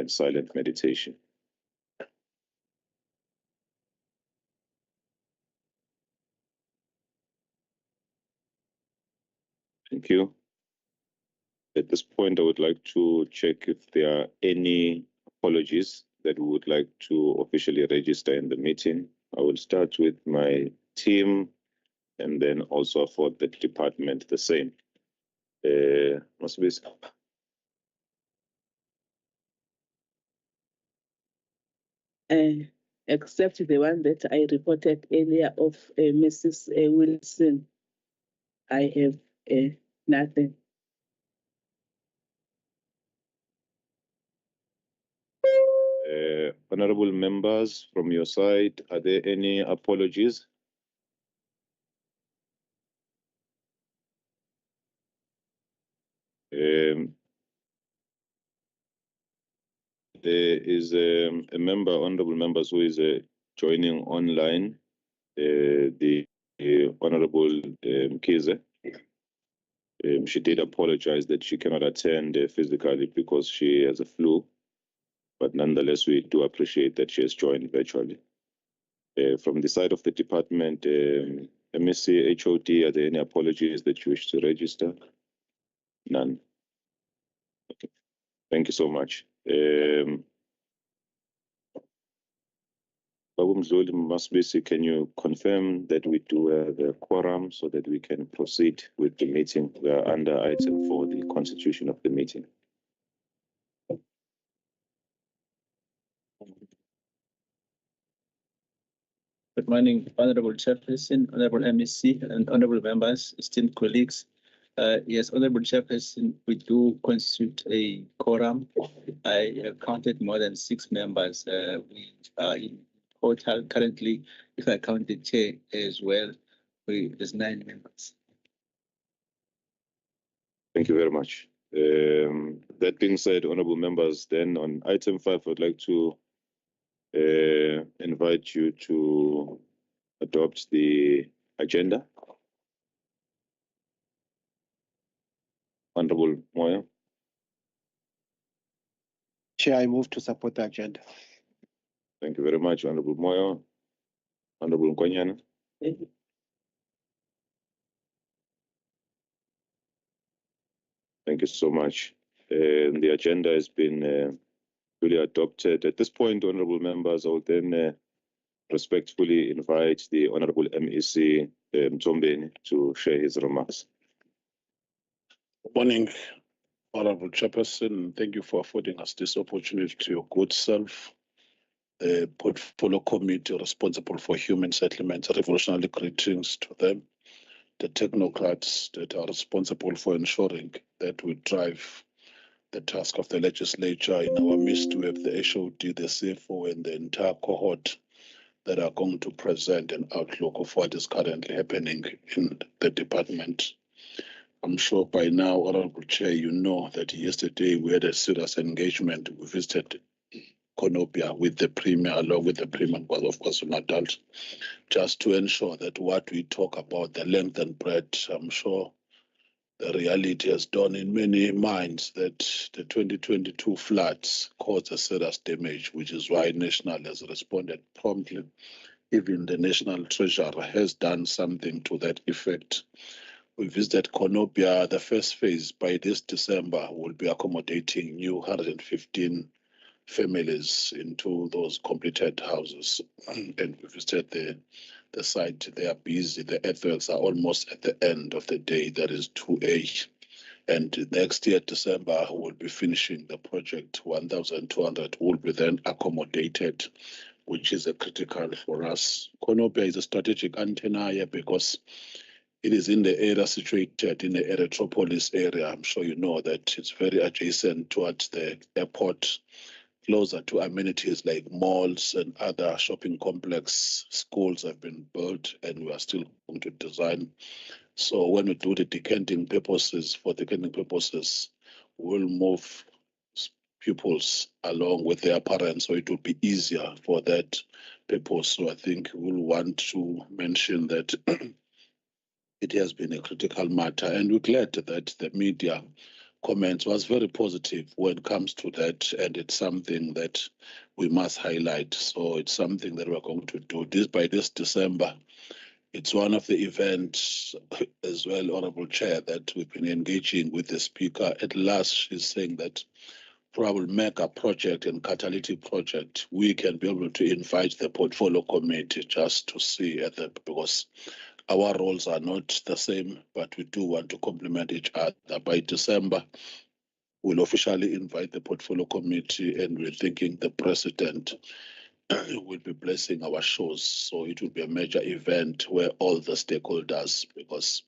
and silent meditation. Thank you. At this point, I would like to check if there are any apologies that we would like to officially register in the meeting. I will start with my team and then also for the department the same. Except the one that I reported earlier of Mrs. Wilson, I have nothing. Honorable members, from your side, are there any apologies? There is a member, honorable members, who is joining online, the Honorable Kize. She did apologize that she cannot attend physically because she has a flu, but nonetheless, we do appreciate that she has joined virtually. From the side of the department, MSc, HOD, are there any apologies that you wish to register? None. Okay. Thank you so much. Can you confirm that we do have a quorum so that we can proceed with the meeting? We are under item 4, the constitution of the meeting. Good morning, Honorable Chairperson, Honorable MEC, and Honorable members, esteemed colleagues. Yes, Honorable Chairperson, we do constitute a quorum. I have counted more than 6 members. We are in total currently, if I count the chair as well, there's 9 members. Thank you very much. That being said, honorable members, then on item 5, I'd like to invite you to adopt the agenda. Honorable Moyo. Chair, I move to support the agenda. Thank you very much, Honorable Moyo. Honorable Nkonyana. Thank you so much. The agenda has been duly adopted. At this point, honorable members, I will then respectfully invite the Honorable MEC Mtombeni to share his remarks. Good morning, Honorable Chairperson. Thank you for affording us this opportunity to your good self. The Portfolio Committee responsible for human settlements, revolutionary greetings to them. The technocrats that are responsible for ensuring that we drive the task of the legislature. In our midst, we have the HOD, the CFO, and the entire cohort that are going to present an outlook of what is currently happening in the department. I'm sure by now, Honorable Chair, you know that yesterday we had a serious engagement. We visited Konopia with the Premier, along with the Premier of KwaZulu-Natal, just to ensure that what we talk about, the length and breadth, I'm sure the reality has dawned in many minds that the 2022 floods caused a serious damage, which is why National has responded promptly. Even the National Treasurer has done something to that effect. We visited Konopia. The first phase by this December will be accommodating new 115 families into those completed houses. And we visited the site. They are busy. The earthworks are almost at the end of the day. That is 2A. And next year, December, we'll be finishing the project. 1,200 will be then accommodated, which is a critical for us. Konopia is a strategic antenna here because it is in the area situated in the Erythropolis area. I'm sure you know that it's very adjacent towards the airport, closer to amenities like malls and other shopping complex. Schools have been built and we are still going to design. So when we do the decanting purposes, we'll move pupils along with their parents, so it will be easier for that purpose. So I think we'll want to mention that it has been a critical matter, and we're glad that the media comments was very positive when it comes to that, and it's something that we must highlight. So it's something that we're going to do this by this December. It's one of the events as well, Honorable Chair, that we've been engaging with the Speaker. At last, she's saying that probably mega project and catalytic project, we can be able to invite the portfolio committee just to see at that, because our roles are not the same, but we do want to complement each other. By December, we'll officially invite the portfolio committee, and we're thinking the president will be blessing our shows. So it will be a major event where all the stakeholders, because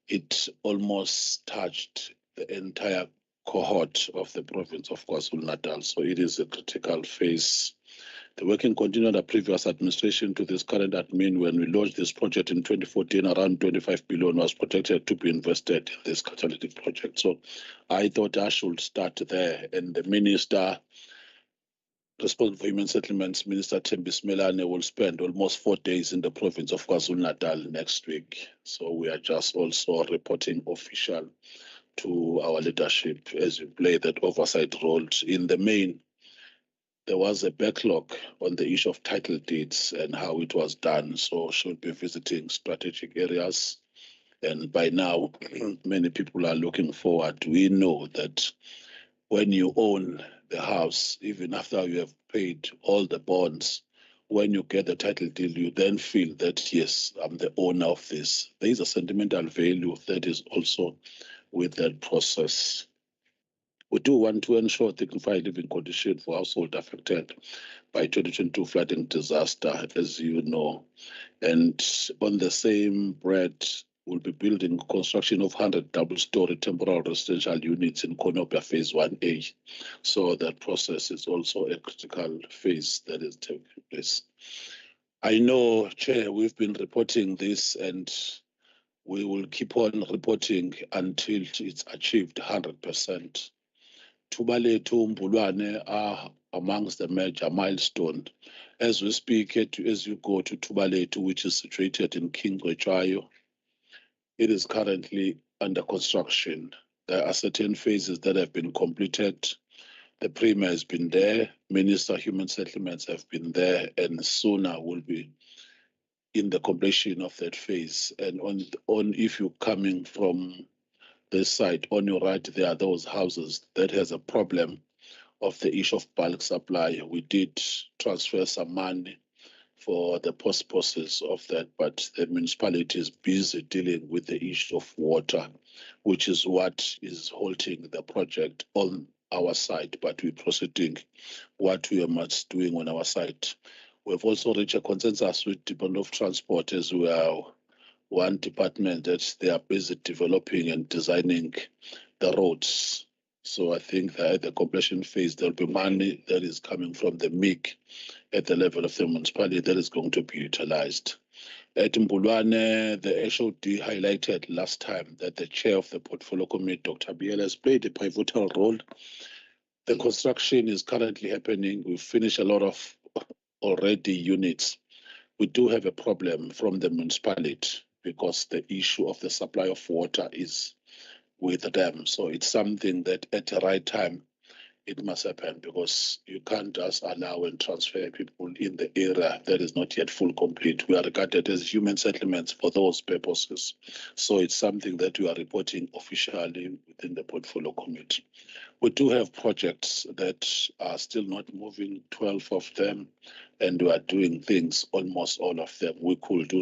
it almost touched the entire cohort of the province of KwaZulu-Natal. So it is a critical phase. The working continued under previous administration to this current admin. When we launched this project in 2014, around 25 billion was projected to be invested in this catalytic project. So I thought I should start there. And the minister responsible for human settlements, Minister Thembi Smelane, will spend almost 4 days in the province of KwaZulu-Natal next week. So we are just also reporting official to our leadership as we play that oversight role. In the main, there was a backlog on the issue of title deeds and how it was done. So should be visiting strategic areas. And by now, many people are looking forward. We know that when you own the house, even after you have paid all the bonds, when you get the title deed, you then feel that, yes, I'm the owner of this. There is a sentimental value that is also with that process. We do want to ensure dignified living conditions for households affected by 2022 flooding disaster, as you know. And on the same bread, we'll be building construction of 100 double-story temporary residential units in Konopia Phase 1A. So that process is also a critical phase that is taking place. I know, Chair, we've been reporting this, and we will keep on reporting until it's achieved 100%. Tubalethu Mbulwane are amongst the major milestones. As we speak, as you go to Tubalethu, which is situated in King Gwechayo, it is currently under construction. There are certain phases that have been completed. The Premier has been there, Minister of Human Settlements have been there, and sooner will be in the completion of that phase. And on if you're coming from this side, on your right, there are those houses that has a problem of the issue of bulk supply. We did transfer some money for the post process of that, but the municipality is busy dealing with the issue of water, which is what is halting the project on our side, but we're proceeding what we are much doing on our side. We've also reached a consensus with Department of Transport as well. One department that they are busy developing and designing the roads. So I think that at the completion phase, there'll be money that is coming from the MIC at the level of the municipality that is going to be utilized. At Mbulwane, the HOD highlighted last time that the chair of the portfolio committee, Dr. Biel, has played a pivotal role. The construction is currently happening. We've finished a lot of already units. We do have a problem from the municipality because the issue of the supply of water is with them. So it's something that at the right time, it must happen, because you can't just allow and transfer people in the area that is not yet full complete. We are regarded as human settlements for those purposes. So it's something that we are reporting officially within the portfolio committee. We do have projects that are still not moving, 12 of them, and we are doing things, almost all of them. We could do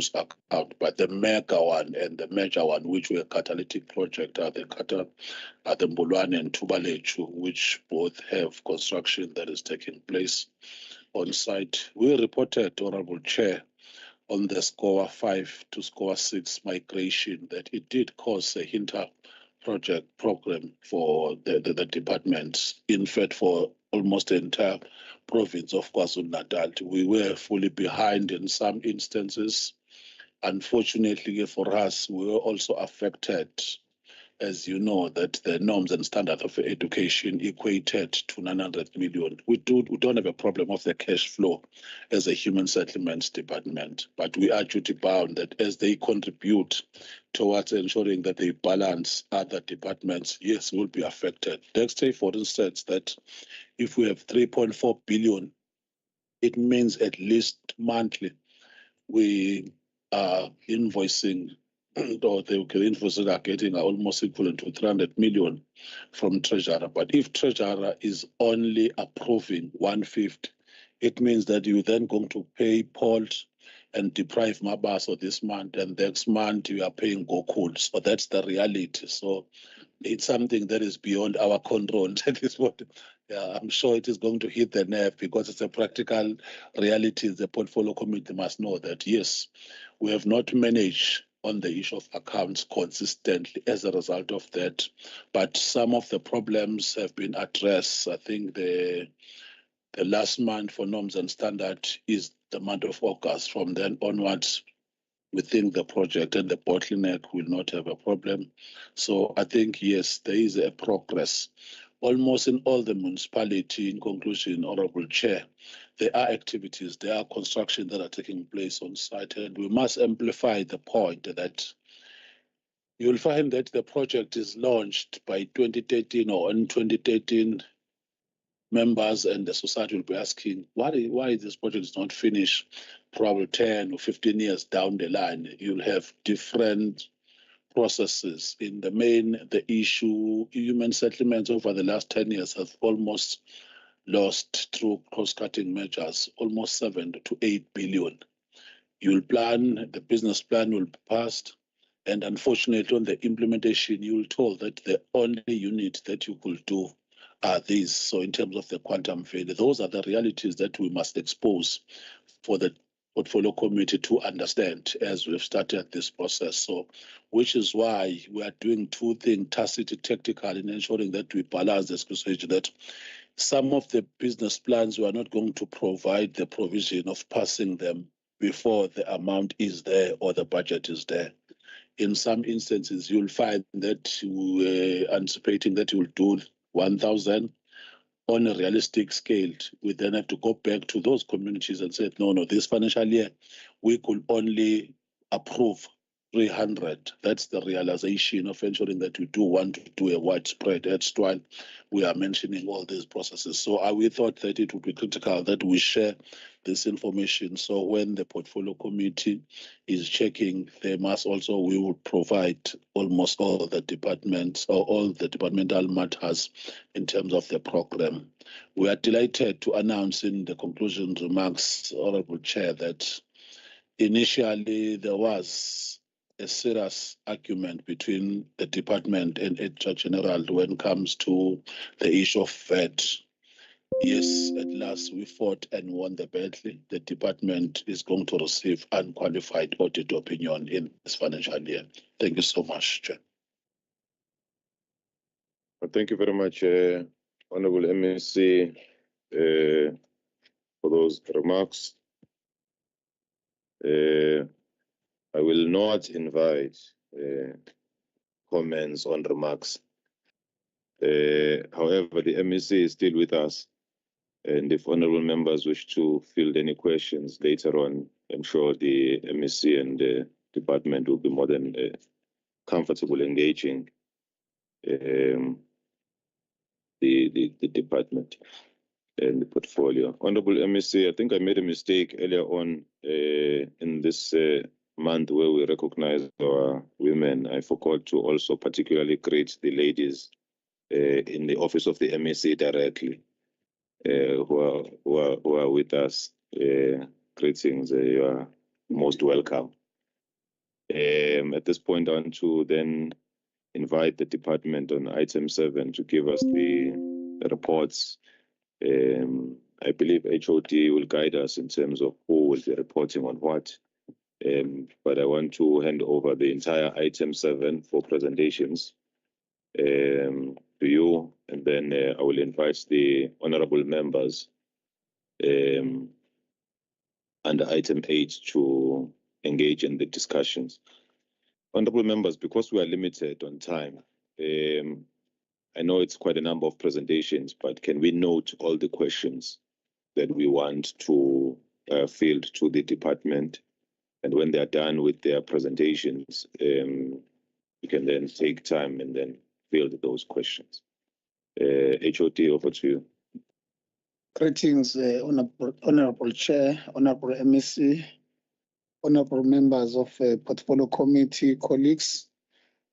out, but the mega one and the major one, which were catalytic project, are the Mbulwane and Tubalethu, which both have construction that is taking place on site. We reported, Honorable Chair, on the SCOA 5 to SCOA 6 migration that it did cause a hinter program for the department. In fact, for almost the entire province of KwaZulu-Natal, we were fully behind in some instances. Unfortunately for us, we were also affected as you know, that the norms and standards of education equated to 900 million. We don't have a problem of the cash flow as a human settlements department, but we are duty bound that as they contribute towards ensuring that they balance other departments, yes, will be affected. Let's say, for instance, that if we have 3.4 billion, it means at least monthly we are invoicing, or the invoices are getting almost equivalent to 300 million from Treasurer. But if Treasurer is only approving 1/5, it means that you're then going to pay Paul and deprive Mabaso this month, and next month you are paying Gokul. So that's the reality. So it's something that is beyond our control at this point. Yeah, I'm sure it is going to hit the nerve because it's a practical reality. The portfolio committee must know that, yes, we have not managed on the issue of accounts consistently as a result of that. But some of the problems have been addressed. I think the last month for norms and standard is the month of August. From then onwards, we think the project and the bottleneck will not have a problem. So I think, yes, there is a progress. Almost in all the municipality, in conclusion, Honorable Chair, there are activities, there are construction that are taking place on site, and we must amplify the point that you'll find that the project is launched by 2013 or in 2013, members and the society will be asking, why this project is not finished probably 10 or 15 years down the line. You'll have different processes. In the main, the issue, human settlements over the last 10 years have almost lost through cross-cutting measures, almost 7 to 8 billion. You'll plan, the business plan will be passed, and unfortunately on the implementation, you'll told that the only unit that you could do are these. So in terms of the quantum failure, those are the realities that we must expose for the portfolio committee to understand as we've started this process. So, which is why we are doing two things, tacit, tactical, in ensuring that we balance the situation, that some of the business plans we are not going to provide the provision of passing them before the amount is there or the budget is there. In some instances, you'll find that we're anticipating that you'll do 1,000 on a realistic scale. We then have to go back to those communities and say, no, this financial year, we could only approve 300. That's the realization of ensuring that we do want to do a widespread. That's why we are mentioning all these processes. So we thought that it would be critical that we share this information. So when the portfolio committee is checking, we will provide almost all the departments or all the departmental matters in terms of the program. We are delighted to announce in the conclusion remarks, Honorable Chair, that initially there was a serious argument between the department and Editor General when it comes to the issue of VAT. Yes, at last we fought and won the battle. The department is going to receive unqualified audit opinion in this financial year. Thank you so much, Chair. Thank you very much, Honorable MSc, for those remarks. I will not invite comments on remarks. However, the MSc is still with us, and if honorable members wish to field any questions later on, I'm sure the MSc and the department will be more than comfortable engaging the department and the portfolio. Honorable MSc, I think I made a mistake earlier on in this month where we recognize our women. I forgot to also particularly greet the ladies in the office of the MSc directly who are with us. Greetings, you are most welcome. At this point, I want to then invite the department on item 7 to give us the reports. I believe HOD will guide us in terms of who will be reporting on what. But I want to hand over the entire item 7 for presentations to you, and then I will invite the honorable members under item 8 to engage in the discussions. Honorable members, because we are limited on time, I know it's quite a number of presentations, but can we note all the questions that we want to field to the department? And when they're done with their presentations, we can then take time and then field those questions. HOT, over to you. Greetings, Honorable Chair, Honorable MEC, Honorable members of Portfolio Committee, colleagues.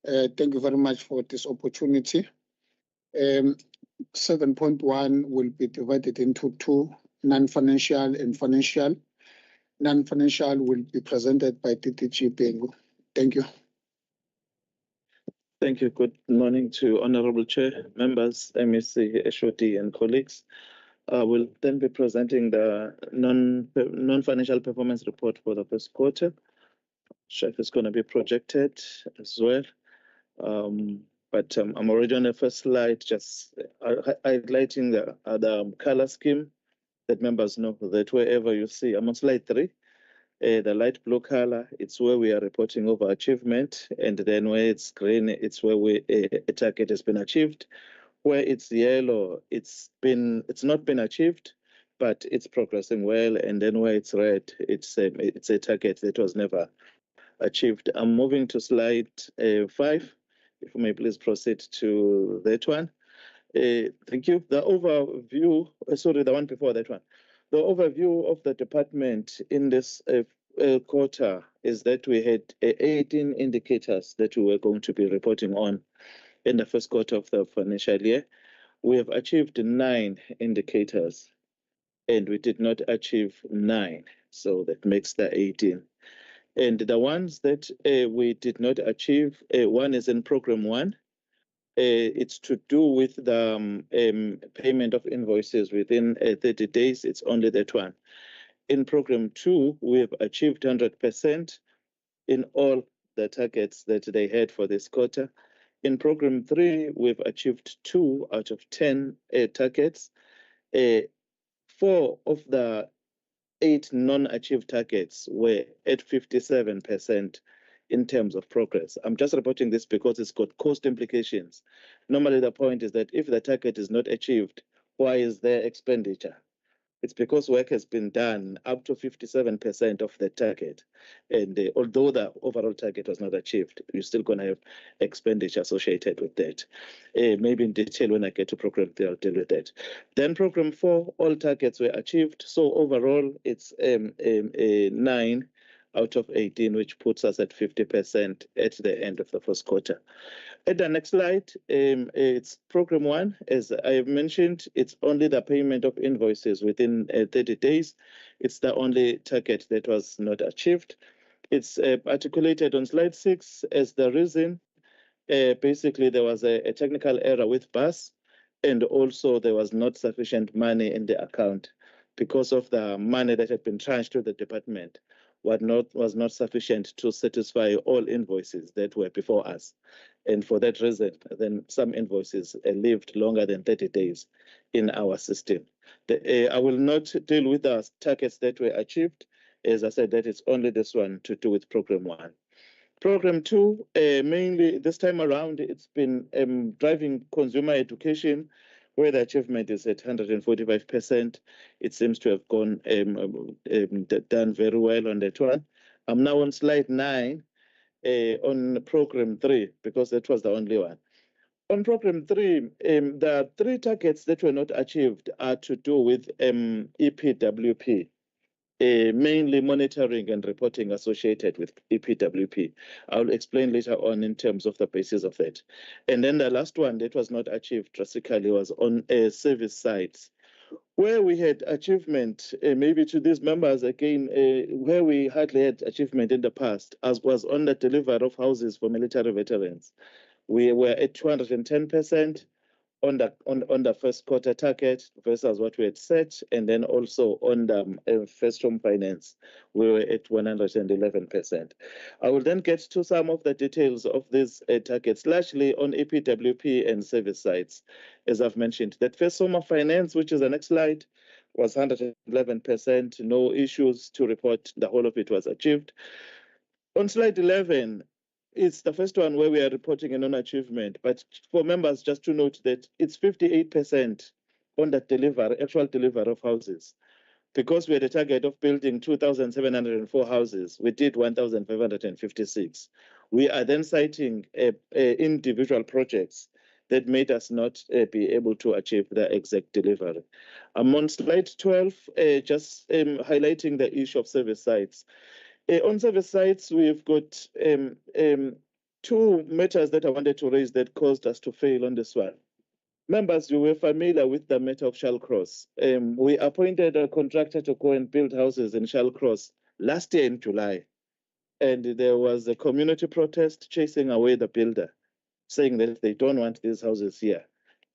Thank you very much for this opportunity. 7.1 will be divided into two, non-financial and financial. Non-financial will be presented by DDG Bengu. Thank you. Thank you. Good morning to Honorable Chair, members, MEC, HOD, and colleagues. I will then be presenting the non-financial performance report for the first quarter. Chef is going to be projected as well. But I'm already on the first slide, just highlighting the color scheme that members know that wherever you see, I'm on slide 3. The light blue color, it's where we are reporting over achievement, and then where it's green, it's where a target has been achieved. Where it's yellow, it's not been achieved, but it's progressing well, and then where it's red, it's a target that was never achieved. I'm moving to slide 5. If you may please proceed to that one. Thank you. The overview, sorry, the one before that one. The overview of the department in this quarter is that we had 18 indicators that we were going to be reporting on in the first quarter of the financial year. We have achieved 9 indicators, and we did not achieve 9, so that makes the 18. And the ones that we did not achieve, one is in program 1. It's to do with the payment of invoices within 30 days. It's only that one. In program 2, we have achieved 100% in all the targets that they had for this quarter. In program 3, we've achieved 2 out of 10 targets. 4 of the 8 non-achieved targets were at 57% in terms of progress. I'm just reporting this because it's got cost implications. Normally, the point is that if the target is not achieved, why is there expenditure? It's because work has been done up to 57% of the target. And although the overall target was not achieved, you're still going to have expenditure associated with that. Maybe in detail when I get to program 3, I'll deal with that. Then program 4, all targets were achieved. So overall, it's 9 out of 18, which puts us at 50% at the end of the first quarter. At the next slide, it's program 1. As I have mentioned, it's only the payment of invoices within 30 days. It's the only target that was not achieved. It's articulated on slide 6 as the reason. Basically, there was a technical error with BUS, and also there was not sufficient money in the account because of the money that had been transferred to the department was not sufficient to satisfy all invoices that were before us. And for that reason, then some invoices lived longer than 30 days in our system. I will not deal with the targets that were achieved. As I said, that is only this one to do with program 1. Program 2, mainly this time around, it's been driving consumer education, where the achievement is at 145%. It seems to have gone done very well on that one. I'm now on slide 9 on program 3, because that was the only one. On program 3, the 3 targets that were not achieved are to do with EPWP. Mainly monitoring and reporting associated with EPWP. I'll explain later on in terms of the basis of that. And then the last one that was not achieved drastically was on service sites, where we had achievement, maybe to these members again, where we hardly had achievement in the past, as was on the delivery of houses for military veterans. We were at 210%. On the first quarter target versus what we had set, and then also on the first home finance, we were at 111%. I will then get to some of the details of these targets, largely on EPWP and service sites. As I've mentioned, that first home finance, which is the next slide, was 111%, no issues to report. The whole of it was achieved. On slide 11, it's the first one where we are reporting a non-achievement, but for members, just to note that it's 58% on the actual delivery of houses. Because we had a target of building 2,704 houses, we did 1,556. We are then citing individual projects that made us not be able to achieve the exact delivery. I'm on slide 12, just highlighting the issue of service sites. On service sites, we've got two matters that I wanted to raise that caused us to fail on this one. Members, you were familiar with the matter of Shallcross. We appointed a contractor to go and build houses in Shallcross last year in July. And there was a community protest chasing away the builder, saying that they don't want these houses here.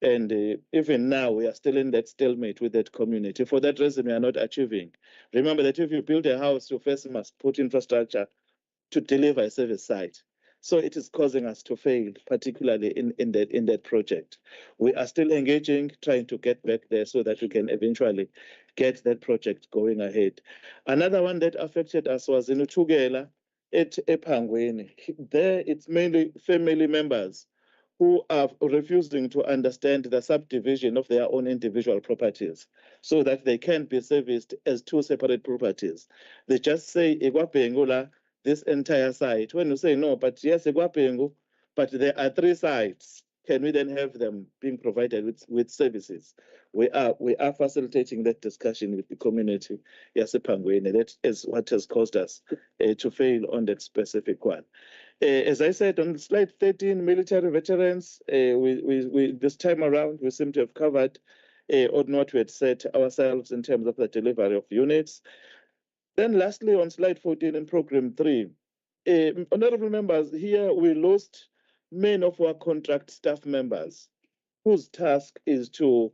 And even now, we are still in that stalemate with that community. For that reason, we are not achieving. Remember that if you build a house, you first must put infrastructure to deliver a service site. So it is causing us to fail, particularly in that project. We are still engaging, trying to get back there so that we can eventually get that project going ahead. Another one that affected us was in Utugela at Epangweni. There, it's mainly family members who are refusing to understand the subdivision of their own individual properties so that they can be serviced as two separate properties. They just say, this entire site. When you say no, but yes, but there are three sites. Can we then have them being provided with services? We are facilitating that discussion with the community. Yes, Pangweni. That is what has caused us to fail on that specific one. As I said on slide 13, military veterans. We this time around we seem to have covered on what we had set ourselves in terms of the delivery of units. Then lastly, on slide 14 in program 3, honorable members, here we lost many of our contract staff members whose task is to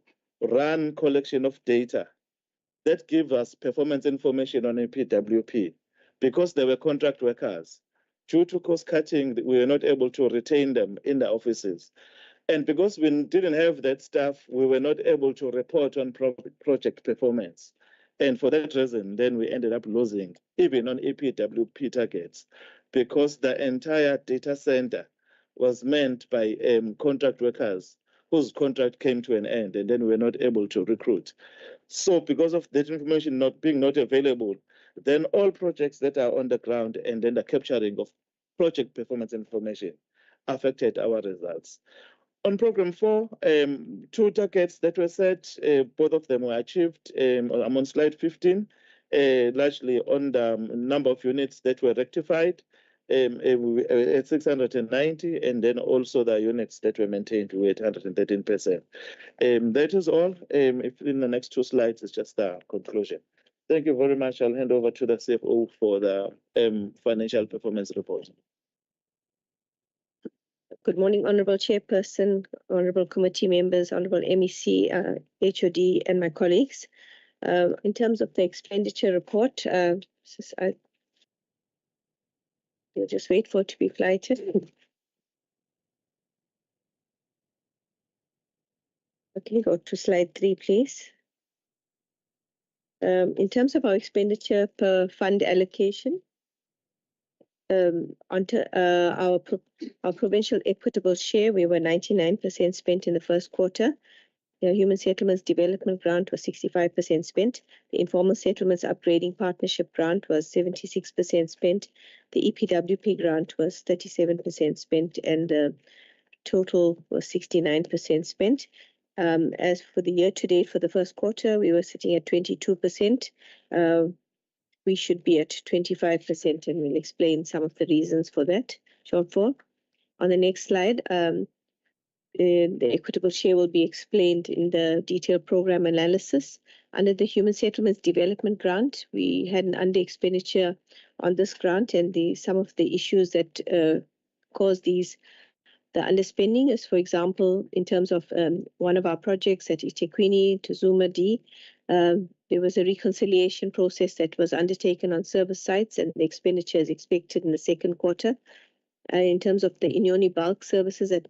run collection of data that give us performance information on a PWP. Because they were contract workers, due to cost cutting, we were not able to retain them in the offices. And because we didn't have that staff, we were not able to report on project performance. And for that reason, then we ended up losing, even on APWP targets, because the entire data center was manned by contract workers whose contract came to an end, and then we were not able to recruit. So because of that information not being available, then all projects that are on the ground and then the capturing of project performance information affected our results. On program 4, two targets that were set, both of them were achieved. I'm on slide 15, largely on the number of units that were rectified at 690, and then also the units that were maintained were at 113%. That is all. If in the next two slides, it's just the conclusion. Thank you very much. I'll hand over to the CFO for the financial performance report. Good morning, Honourable Chairperson, Honourable Committee members, Honourable MEC, HOD, and my colleagues. In terms of the expenditure report, you'll just wait for it to be flighted. Okay, go to slide 3, please. In terms of our expenditure per fund allocation, onto our provincial equitable share, we were 99% spent in the first quarter. The Human Settlements Development Grant was 65% spent. The Informal Settlements Upgrading Partnership Grant was 76% spent. The EPWP grant was 37% spent, and the total was 69% spent. As for the year to date for the first quarter, we were sitting at 22%. We should be at 25%, and we'll explain some of the reasons for that shortfall. On the next slide, the equitable share will be explained in the detailed program analysis. Under the Human Settlements Development Grant, we had an under expenditure on this grant, and some of the issues that caused the underspending is, for example, in terms of one of our projects at eThekwini to Zuma D, there was a reconciliation process that was undertaken on service sites, and the expenditure is expected in the second quarter. In terms of the Inyoni bulk services at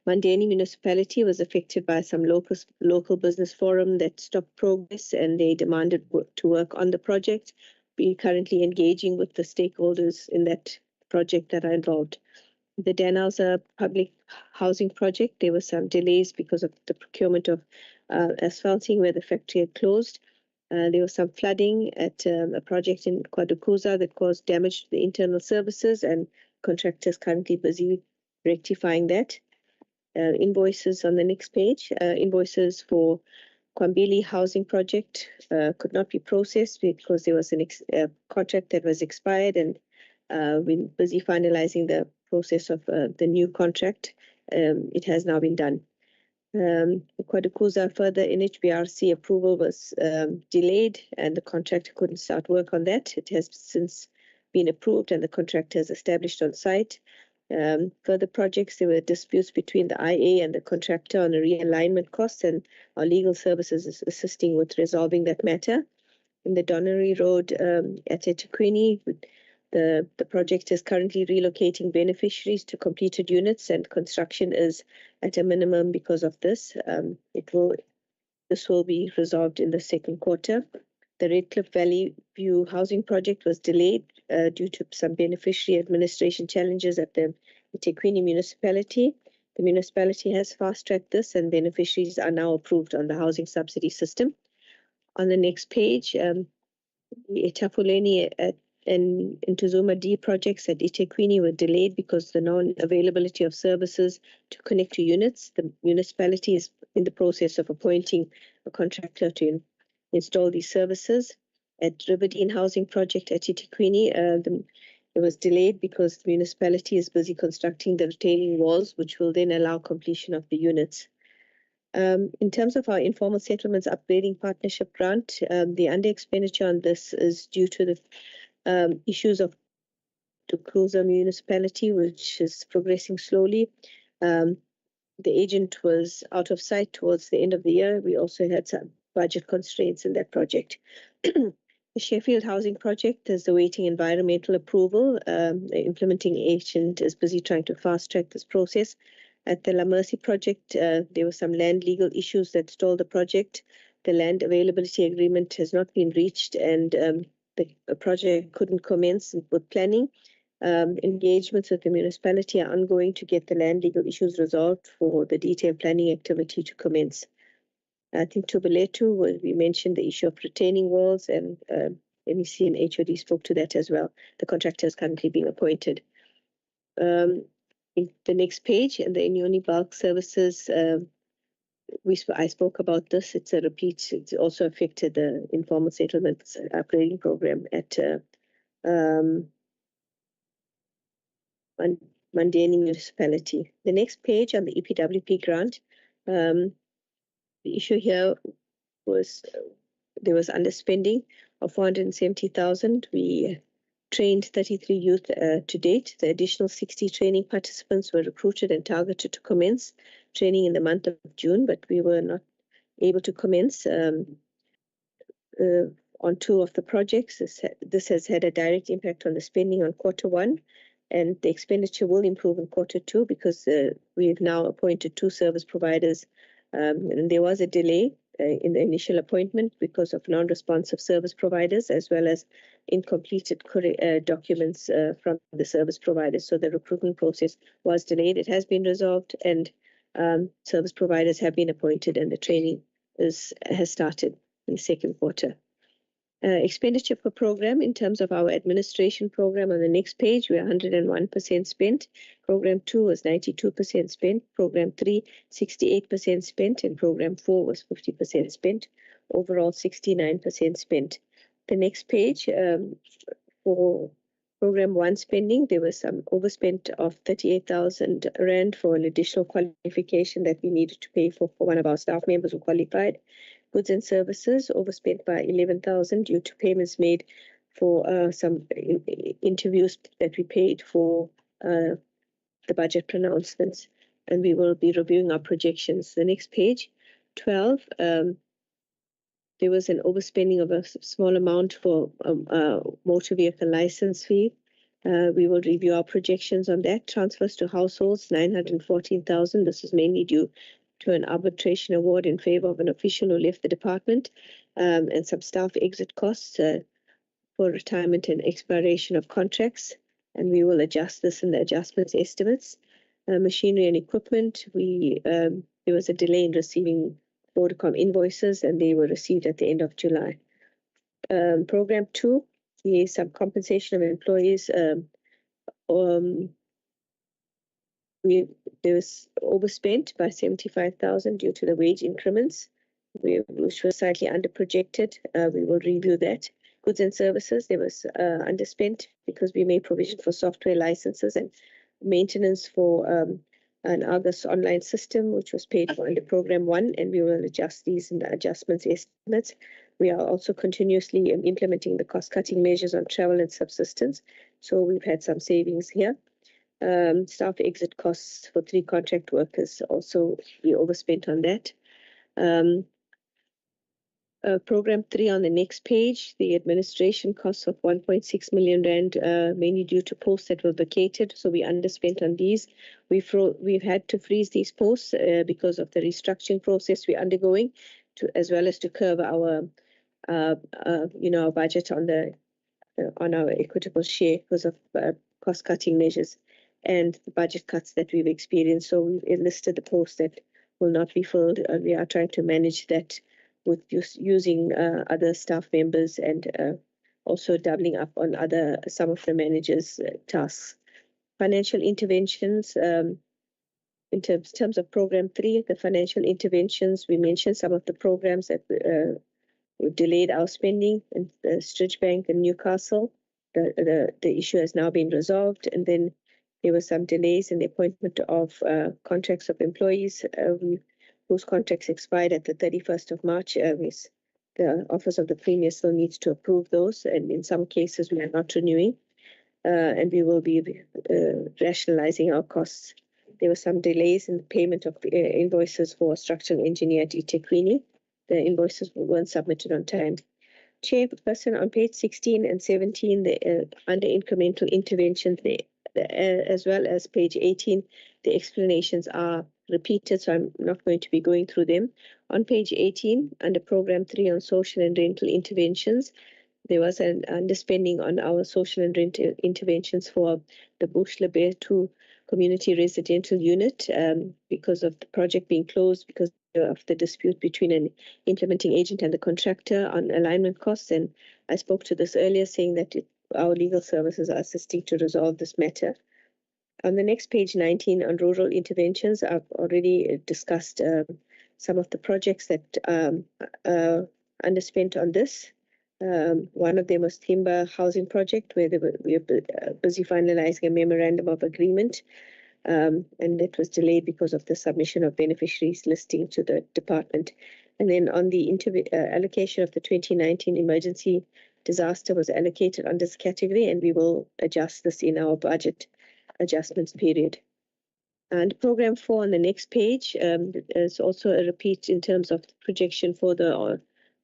Mandeni municipality was affected by some local business forum that stopped progress, and they demanded to work on the project. We're currently engaging with the stakeholders in that project that are involved. The Danhauser public housing project, there were some delays because of the procurement of asphalting where the factory had closed. There was some flooding at a project in KwaZulu-Natal that caused damage to the internal services, and contractors currently busy rectifying that. Invoices on the next page. Invoices for Kwambili housing project could not be processed because there was a contract that was expired, and we're busy finalizing the process of the new contract. It has now been done. KwaZulu-Natal further NHBRC approval was delayed, and the contractor couldn't start work on that. It has since been approved, and the contractor is established on site. Further projects, there were disputes between the IA and the contractor on a realignment cost, and our legal services is assisting with resolving that matter. In the Donnery Road at eThekwini, the project is currently relocating beneficiaries to completed units, and construction is at a minimum because of this. This will be resolved in the second quarter. The Redcliffe Valley View housing project was delayed due to some beneficiary administration challenges at the eThekwini municipality. The municipality has fast-tracked this, and beneficiaries are now approved on the housing subsidy system. On the next page, the Etafuleni and Ntuzuma D projects at eThekwini were delayed because of the non-availability of services to connect to units. The municipality is in the process of appointing a contractor to install these services. At Riverdene housing project at eThekwini, it was delayed because the municipality is busy constructing the retaining walls, which will then allow completion of the units. In terms of our informal settlements upgrading partnership grant, the under expenditure on this is due to the issues of the KwaZulu municipality, which is progressing slowly. The agent was out of sight towards the end of the year. We also had some budget constraints in that project. The Sheffield housing project is awaiting environmental approval. The implementing agent is busy trying to fast track this process. At the La Mercy project, there were some land legal issues that stalled the project. The land availability agreement has not been reached, and the project couldn't commence with planning. Engagements with the municipality are ongoing to get the land legal issues resolved for the detailed planning activity to commence. I think Tubeletu, we mentioned the issue of retaining walls, and MEC and HOD spoke to that as well. The contractor is currently being appointed. In the next page, and the Inyoni bulk services, I spoke about this. It's a repeat. It's also affected the informal settlements upgrading program at Mandeni municipality. The next page on the EPWP grant. The issue here was there was underspending of 470,000. We trained 33 youth to date. The additional 60 training participants were recruited and targeted to commence training in the month of June, but we were not able to commence on 2 of the projects. This has had a direct impact on the spending on quarter 1, and the expenditure will improve in quarter 2 because we've now appointed 2 service providers. And there was a delay in the initial appointment because of non-responsive service providers, as well as incompleted documents from the service providers. So the recruitment process was delayed. It has been resolved, and service providers have been appointed, and the training has started in the second quarter. Expenditure per program in terms of our administration program on the next page, we are 101% spent. Program 2 was 92% spent. Program 3, 68% spent. And Program 4 was 50% spent. Overall, 69% spent. The next page, for Program 1 spending, there was some overspent of 38,000 Rand for an additional qualification that we needed to pay for one of our staff members who qualified. Goods and services overspent by 11,000 due to payments made for some interviews that we paid for the budget pronouncements, and we will be reviewing our projections. The next page, 12, there was an overspending of a small amount for motor vehicle license fee. We will review our projections on that. Transfers to households, 914,000. This is mainly due to an arbitration award in favor of an official who left the department, and some staff exit costs for retirement and expiration of contracts. and we will adjust this in the adjustments estimates. Machinery and equipment, there was a delay in receiving Vodacom invoices, and they were received at the end of July. Program 2, some compensation of employees. There was overspent by 75,000 due to the wage increments, which was slightly under projected. We will review that. Goods and services, there was underspent because we made provision for software licenses and maintenance for an Argus online system, which was paid for under Program 1, and we will adjust these in the adjustments estimates. We are also continuously implementing the cost-cutting measures on travel and subsistence, so we've had some savings here. Staff exit costs for 3 contract workers, also we overspent on that. Program 3 on the next page, the administration costs of 1.6 million rand, mainly due to posts that were vacated, so we underspent on these. We've had to freeze these posts because of the restructuring process we're undergoing, as well as to curb our our budget on our equitable share because of cost-cutting measures and the budget cuts that we've experienced. So we've enlisted the posts that will not be filled. We are trying to manage that with using other staff members and also doubling up on some of the managers' tasks. Financial interventions. In terms of Program 3, the financial interventions, we mentioned some of the programs that delayed our spending in the Stridge Bank and Newcastle. The issue has now been resolved, and then there were some delays in the appointment of contracts of employees whose contracts expired at the 31st of March. The Office of the Premier still needs to approve those, and in some cases we are not renewing, and we will be rationalizing our costs. There were some delays in the payment of invoices for structural engineer at eThekwini. The invoices weren't submitted on time. Chairperson, on page 16 and 17, under incremental interventions, as well as page 18, the explanations are repeated, so I'm not going to be going through them. On page 18, under Program 3 on social and rental interventions, there was an underspending on our social and rental interventions for the Bush Lebear 2 community residential unit because of the project being closed because of the dispute between an implementing agent and the contractor on alignment costs. And I spoke to this earlier, saying that our legal services are assisting to resolve this matter. On the next page 19 on rural interventions, I've already discussed some of the projects that underspent on this. One of them was Timber Housing Project, where we are busy finalizing a memorandum of agreement, and it was delayed because of the submission of beneficiaries listing to the department. And then on the allocation of the 2019 emergency disaster was allocated under this category, and we will adjust this in our budget adjustments period. And Program 4 on the next page is also a repeat in terms of the projection for the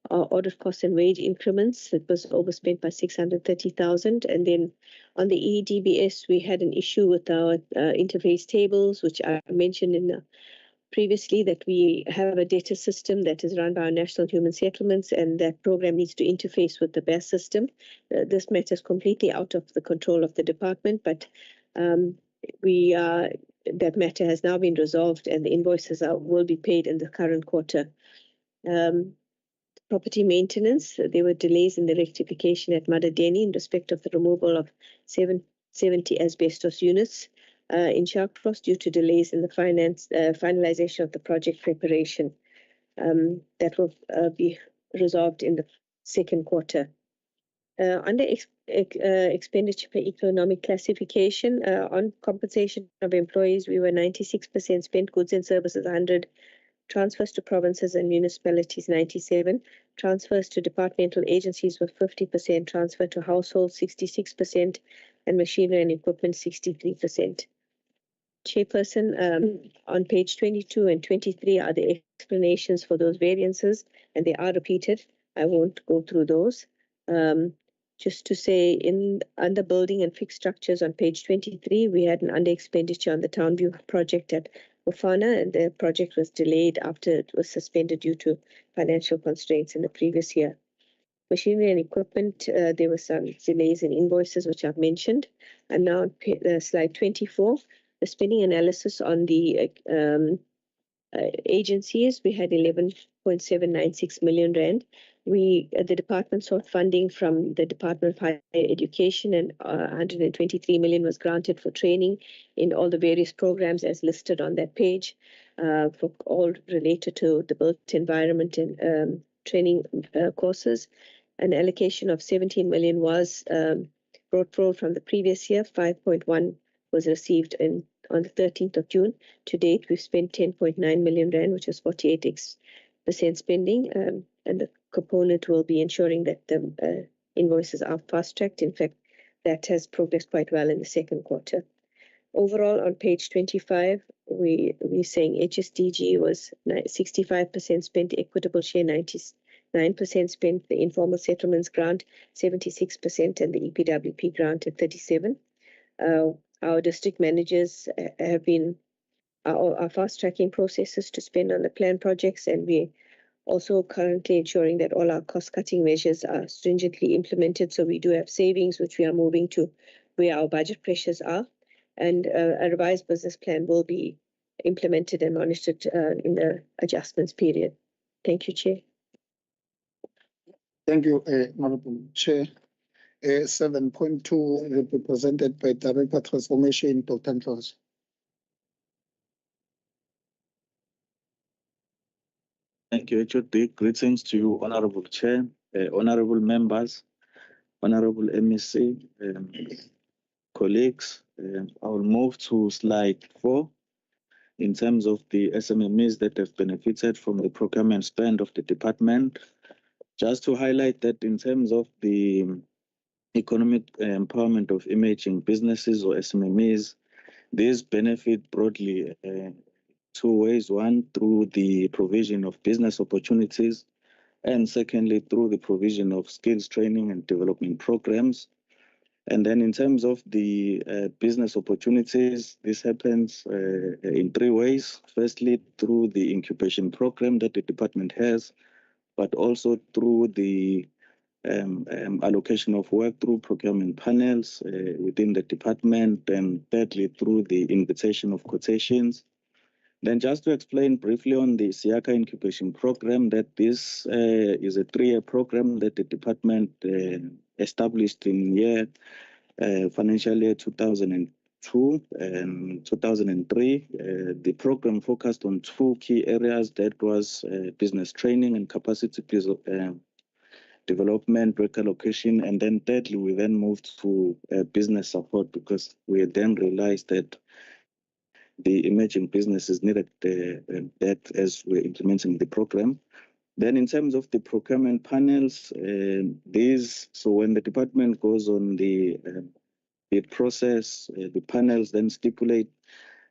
audit costs and wage increments. It was overspent by 630,000. And then on the EDBS, we had an issue with our interface tables, which I mentioned previously, that we have a data system that is run by our National Human Settlements, and that program needs to interface with the BAS system. This matter is completely out of the control of the department, but that matter has now been resolved, and the invoices will be paid in the current quarter. Property maintenance, there were delays in the rectification at Madadeni in respect of the removal of 770 asbestos units in Shallcross due to delays in the finalization of the project preparation. That will be resolved in the second quarter. Under expenditure per economic classification, on compensation of employees, we were 96% spent, goods and services 100, transfers to provinces and municipalities 97, transfers to departmental agencies were 50%, transfer to households 66%, and machinery and equipment 63%. Chairperson, on page 22 and 23 are the explanations for those variances, and they are repeated. I won't go through those. Just to say, under building and fixed structures on page 23, we had an under expenditure on the Townview project at Bafana, and the project was delayed after it was suspended due to financial constraints in the previous year. Machinery and equipment, there were some delays in invoices, which I've mentioned. And now on slide 24, the spending analysis on the agencies, we had 11.796 million rand. The department sought funding from the Department of Higher Education, and 123 million was granted for training in all the various programs as listed on that page, for all related to the built environment and training courses. An allocation of 17 million was brought forward from the previous year. 5.1 was received on the 13th of June. To date, we've spent 10.9 million rand, which is 48% spending, and the component will be ensuring that the invoices are fast-tracked. In fact, that has progressed quite well in the second quarter. Overall, on page 25, we're saying HSDG was 65% spent, equitable share 99% spent, the informal settlements grant 76%, and the EPWP grant at 37%. Our district managers have been our fast-tracking processes to spend on the planned projects, and we also currently ensuring that all our cost-cutting measures are stringently implemented. So we do have savings, which we are moving to where our budget pressures are. And a revised business plan will be implemented and monitored in the adjustments period. Thank you, Chair. Thank you, Honorable Chair. 7.2 will be presented by Director Transformation, Dr. Nhlonze. Thank you, HOD. Greetings to you, Honorable Chair, Honorable Members, Honorable MEC, colleagues. I will move to slide 4 in terms of the SMMEs that have benefited from the procurement spend of the department. Just to highlight that in terms of the economic empowerment of emerging businesses or SMMEs, these benefit broadly two ways. One, through the provision of business opportunities, and secondly, through the provision of skills training and development programs. And then in terms of the business opportunities, this happens in 3 ways. Firstly, through the incubation program that the department has, but also through the allocation of work through procurement panels within the department, and thirdly, through the invitation of quotations. Then just to explain briefly on the SIACA incubation program, that this is a 3-year program that the department established in financial year 2002 and 2003. The program focused on 2 key areas. That was business training and capacity development, work allocation, and then thirdly, we then moved to business support, because we then realized that the emerging businesses needed that as we're implementing the program. Then in terms of the procurement panels, so when the department goes on the process, the panels then stipulate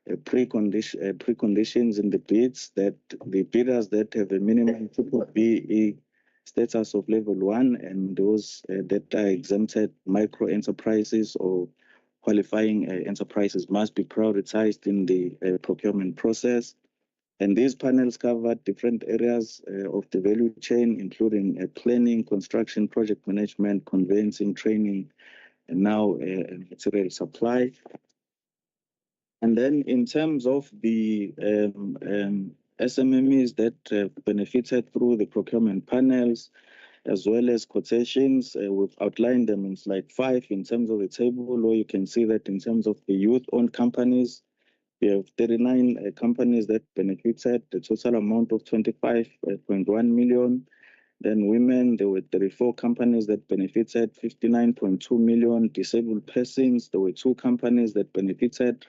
preconditions in the bids, that the bidders that have a minimum BE status of level 1 and those that are exempted micro enterprises or qualifying enterprises must be prioritized in the procurement process. And these panels cover different areas of the value chain, including planning, construction, project management, conveyancing, training, and now material supply. And then in terms of the SMMEs that benefited through the procurement panels, as well as quotations, we've outlined them in slide 5 in terms of the table, where you can see that in terms of the youth-owned companies, we have 39 companies that benefited, the total amount of 25.1 million. Then women, there were 34 companies that benefited, 59.2 million. Disabled persons, there were 2 companies that benefited,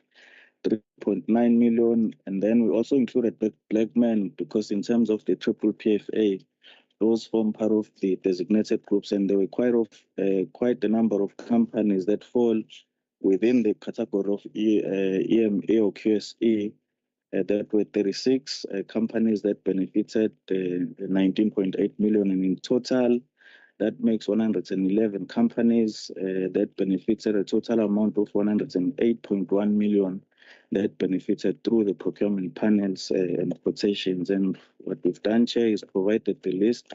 3.9 million. And then we also included black men, because in terms of the triple PFA, those form part of the designated groups, and there were quite a number of companies that fall within the category of EMA or QSE. There were 36 companies that benefited 19.8 million, and in total, that makes 111 companies that benefited a total amount of 108.1 million that benefited through the procurement panels and quotations. And what we've done, Chair, is provided the list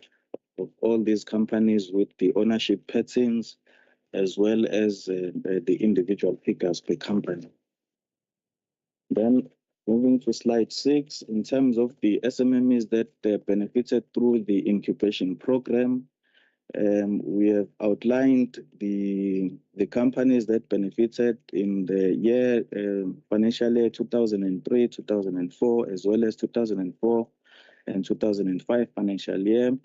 of all these companies with the ownership patterns as well as the individual figures per company. Then moving to slide 6, in terms of the SMMEs that benefited through the incubation program, we have outlined the companies that benefited in the year financial year 2003, 2004, as well as 2004 and 2005 financial year.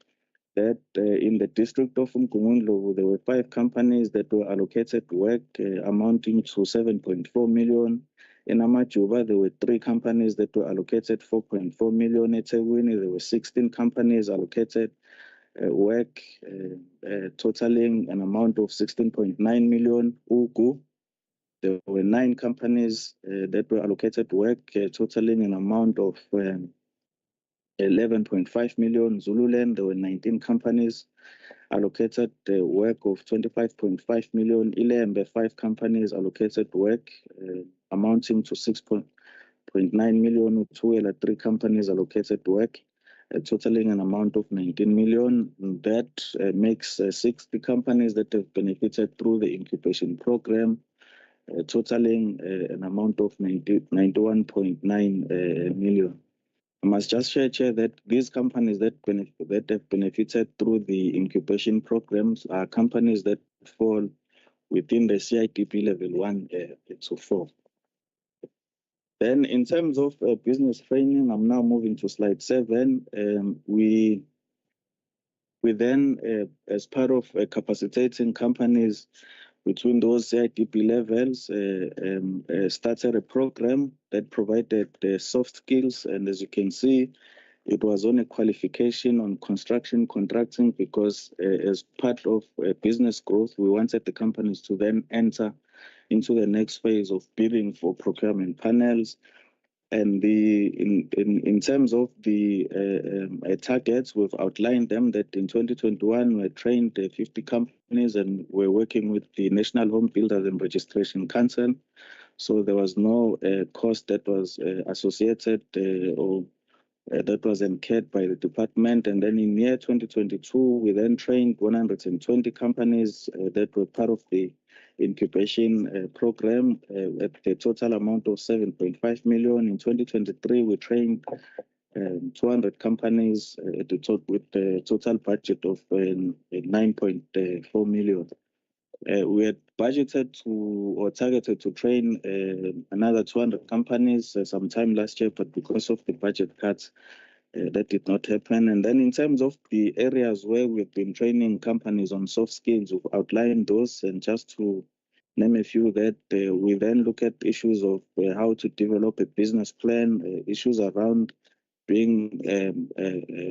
That in the district of Mgungundlovu, there were 5 companies that were allocated work amounting to 7.4 million. In Amajuba, there were 3 companies that were allocated 4.4 million. At eThekwini, there were 16 companies allocated work totaling an amount of 16.9 million. Ugu, there were 9 companies that were allocated work totaling an amount of 11.5 million. Zululand, there were 19 companies allocated work of 25.5 million. Ilembe, 5 companies allocated work amounting to 6.9 million. Utuela, 3 companies allocated work totaling an amount of 19 million. That makes 60 companies that have benefited through the incubation program, totaling an amount of 91.9 million. I must just share that these companies that have benefited through the incubation programs are companies that fall within the CIDP level 1 to 4. Then in terms of business training, I'm now moving to slide 7. We then, as part of capacitating companies between those CIDP levels, started a program that provided soft skills. And as you can see, it was on a qualification on construction contracting because as part of business growth, we wanted the companies to then enter into the next phase of bidding for procurement panels. And in terms of the targets, we've outlined them that in 2021 we trained 50 companies and we're working with the National Home Builders and Registration Council. So there was no cost that was associated or that was incurred by the department. And then in year 2022, we then trained 120 companies that were part of the incubation program at the total amount of 7.5 million. In 2023, we trained 200 companies with a total budget of 9.4 million. We had budgeted or targeted to train another 200 companies sometime last year, but because of the budget cuts, that did not happen. And then in terms of the areas where we've been training companies on soft skills, we've outlined those. And just to name a few, that we then look at issues of how to develop a business plan, issues around being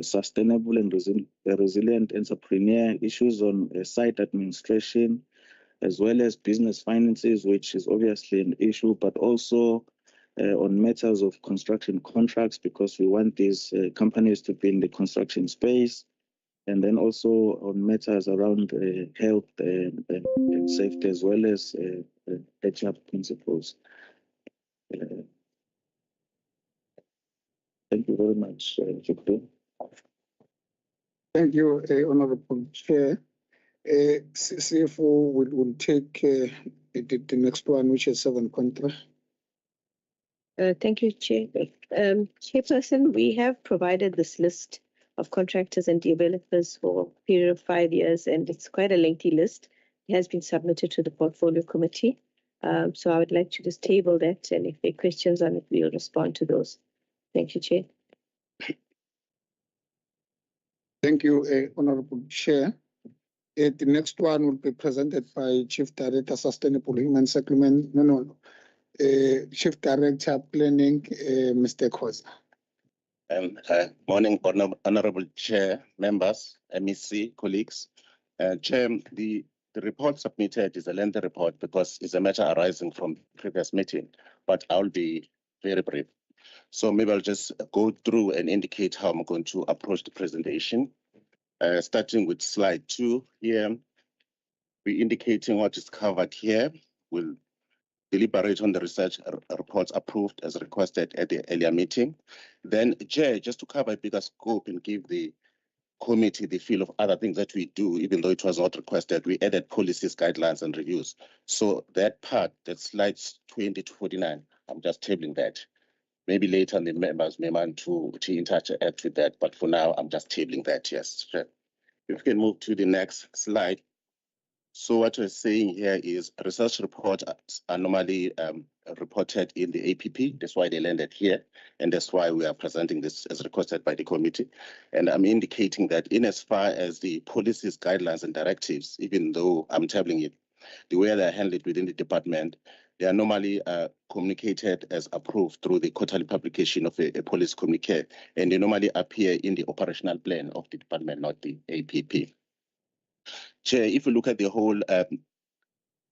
sustainable and resilient entrepreneur, issues on site administration, as well as business finances, which is obviously an issue, but also on matters of construction contracts, because we want these companies to be in the construction space, and then also on matters around health and safety, as well as HR principles. Thank you very much, Jukri. Thank you, Honorable Chair. CFO will take the next one, which is 7.3. Thank you, Chair. Chairperson, we have provided this list of contractors and developers for a period of 5 years, and it's quite a lengthy list. It has been submitted to the Portfolio Committee. So I would like to just table that, and if there are questions on it, we'll respond to those. Thank you, Chair. Thank you, Honorable Chair. The next one will be presented by Chief Director, Sustainable Human Settlement. Chief Director, Planning, Mr. Khoza. Morning, Honorable Chair, members, MEC, colleagues. Chair, the report submitted is a lengthy report because it's a matter arising from the previous meeting, but I'll be very brief. So maybe I'll just go through and indicate how I'm going to approach the presentation. Starting with slide 2 here, we're indicating what is covered here. We'll deliberate on the research reports approved as requested at the earlier meeting. Then, Chair, just to cover a bigger scope and give the committee the feel of other things that we do, even though it was not requested. We added policies, guidelines, and reviews. So that part, that slides 20 to 49, I'm just tabling that. Maybe later the members may want to interact with that, but for now, I'm just tabling that, yes. If we can move to the next slide. So what we're saying here is research reports are normally reported in the APP. That's why they landed here. And that's why we are presenting this as requested by the committee. And I'm indicating that in as far as the policies, guidelines, and directives, even though I'm tabling it, the way they're handled within the department, they are normally communicated as approved through the quarterly publication of a policy communique. And they normally appear in the operational plan of the department, not the APP. Chair, if you look at the whole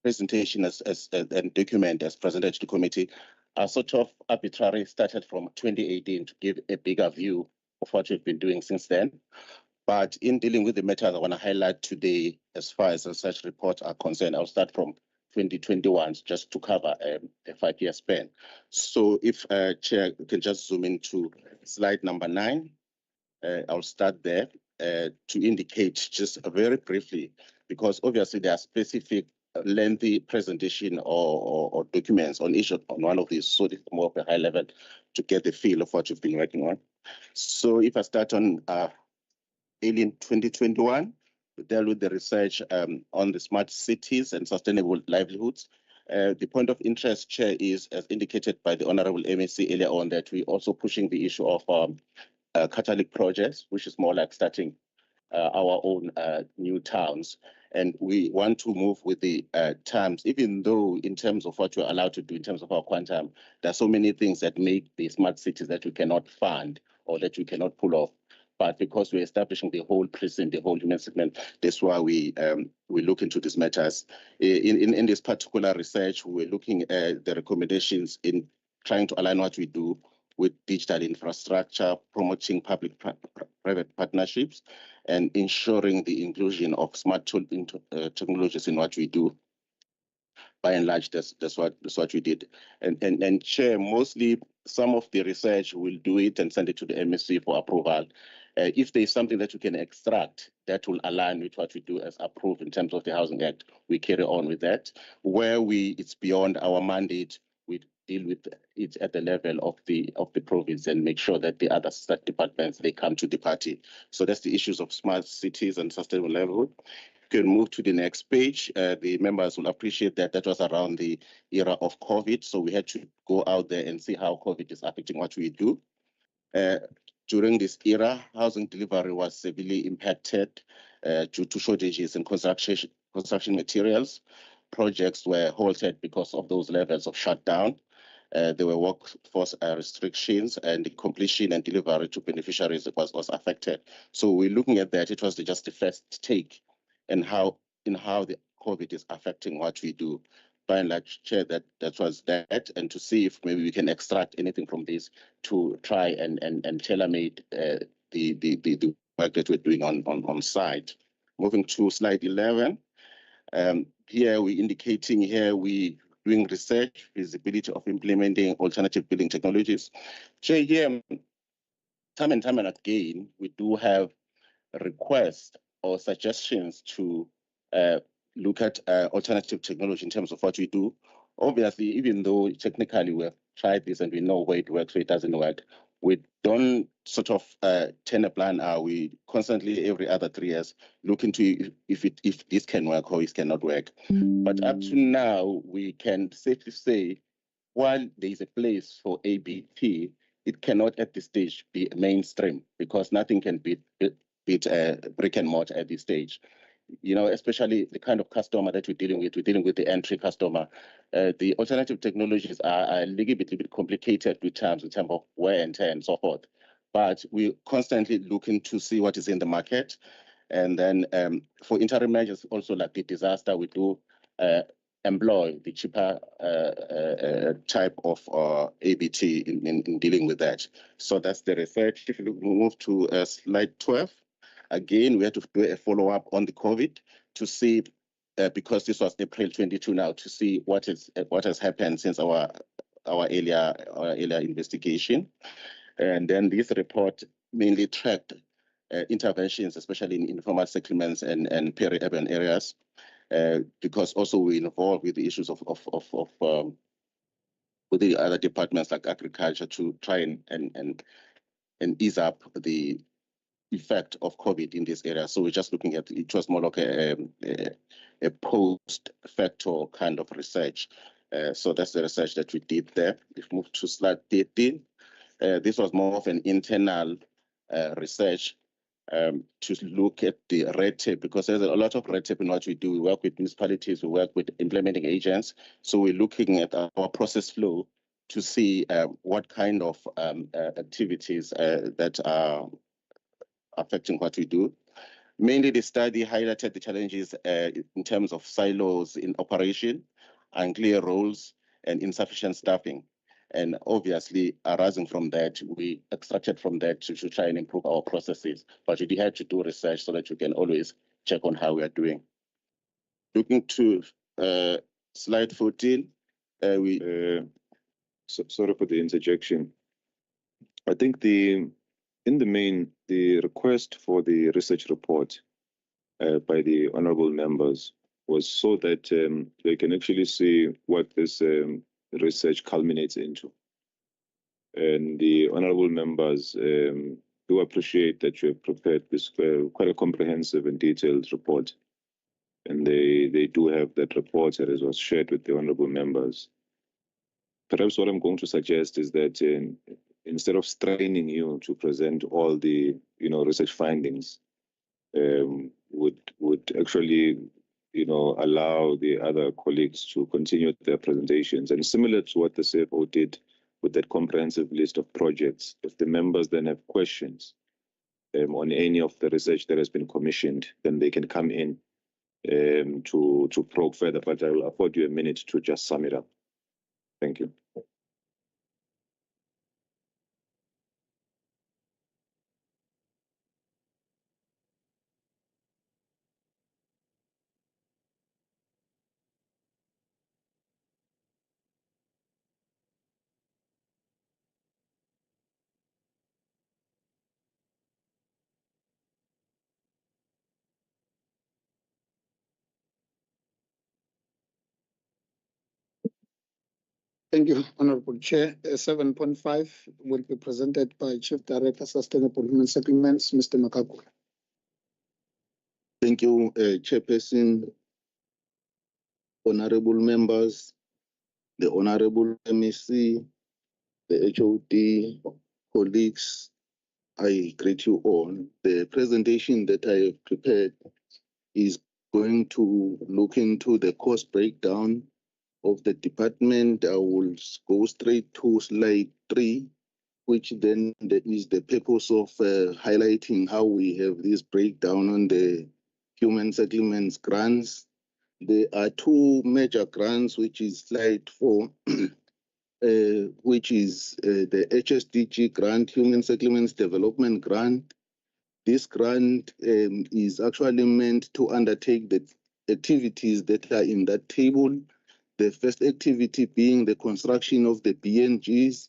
presentation and document as presented to the committee, are sort of arbitrary, started from 2018 to give a bigger view of what we've been doing since then. But in dealing with the matters I want to highlight today, as far as research reports are concerned, I'll start from 2021 just to cover a 5-year span. So if Chair can just zoom into slide number 9, I'll start there to indicate just very briefly, because obviously there are specific lengthy presentation or documents on each on one of these, so it's more of a high level to get the feel of what you've been working on. So if I start on in 2021, we dealt with the research on the smart cities and sustainable livelihoods. The point of interest, Chair, is as indicated by the Honorable MSc earlier on, that we're also pushing the issue of catalytic projects, which is more like starting our own new towns. And we want to move with the times, even though in terms of what we're allowed to do in terms of our quantum, there are so many things that make the smart cities that we cannot fund or that we cannot pull off. But because we're establishing the whole precinct, the whole human segment, that's why we look into these matters. In this particular research, we're looking at the recommendations in trying to align what we do with digital infrastructure, promoting public-private partnerships, and ensuring the inclusion of smart technologies in what we do. By and large, that's what we did. And Chair, mostly some of the research, we'll do it and send it to the MSc for approval. If there's something that we can extract that will align with what we do as approved in terms of the Housing Act, we carry on with that. Where it's beyond our mandate, we deal with it at the level of the province and make sure that the other state departments, they come to the party. So that's the issues of smart cities and sustainable livelihood. You can move to the next page. The members will appreciate that that was around the era of COVID. So we had to go out there and see how COVID is affecting what we do. During this era, housing delivery was severely impacted due to shortages in construction materials. Projects were halted because of those levels of shutdown. There were workforce restrictions, and the completion and delivery to beneficiaries was affected. So we're looking at that. It was just the first take in how the COVID is affecting what we do. By and large, Chair, that was that, and to see if maybe we can extract anything from this to try and tailor-made the work that we're doing on site. Moving to slide 11. Here we're indicating we doing research, feasibility of implementing alternative building technologies. Chair, here, time and again, we do have requests or suggestions to look at alternative technology in terms of what we do. Obviously, even though technically we have tried this and we know where it works, where it doesn't work, we don't sort of turn a blind eye. We constantly, every other 3 years, look into if this can work or it cannot work. But up to now, we can safely say, while there is a place for ABT, it cannot at this stage be mainstream because nothing can beat brick and mortar at this stage. You know, especially the kind of customer that we're dealing with the entry customer. The alternative technologies are a little bit complicated with terms in terms of wear and tear and so forth. But we're constantly looking to see what is in the market. And then for interim measures, also like the disaster, we do employ the cheaper type of ABT in dealing with that. So that's the research. If you move to slide 12. Again, we had to do a follow-up on the COVID to see, because this was April 22 now, to see what has happened since our earlier investigation. And then this report mainly tracked interventions, especially in informal settlements and peri-urban areas, because also we involved with the issues with the other departments like agriculture to try and ease up the effect of COVID in this area. So we're just looking at it was more like a post-factor kind of research. So that's the research that we did there. If we move to slide 13, this was more of an internal research to look at the red tape, because there's a lot of red tape in what we do. We work with municipalities, we work with implementing agents. So we're looking at our process flow to see what kind of activities that are affecting what we do. Mainly the study highlighted the challenges in terms of silos in operation, unclear roles, and insufficient staffing. And obviously, arising from that, we extracted from that to try and improve our processes. But we had to do research so that you can always check on how we are doing. Looking to slide 14, sorry for the interjection. I think in the main, the request for the research report by the honorable members was so that they can actually see what this research culminates into. And the honorable members do appreciate that you have prepared this quite a comprehensive and detailed report. And they do have that report that was shared with the honorable members. Perhaps what I'm going to suggest is that instead of straining you to present all the research findings, would actually allow the other colleagues to continue their presentations. And similar to what the CFO did with that comprehensive list of projects, if the members then have questions on any of the research that has been commissioned, then they can come in to probe further. But I will afford you a minute to just sum it up. Thank you. Thank you, Honorable Chair. 7.5 will be presented by Chief Director, Sustainable Human Settlements, Mr. Makaku. Thank you, Chairperson, honorable members, the honorable MEC, the HOD, colleagues, I greet you all. The presentation that I have prepared is going to look into the cost breakdown of the department. I will go straight to slide 3, which then is the purpose of highlighting how we have this breakdown on the human settlements grants. There are 2 major grants, which is slide 4, which is the HSDG grant, Human Settlements Development Grant. This grant is actually meant to undertake the activities that are in that table. The first activity being the construction of the BNGs,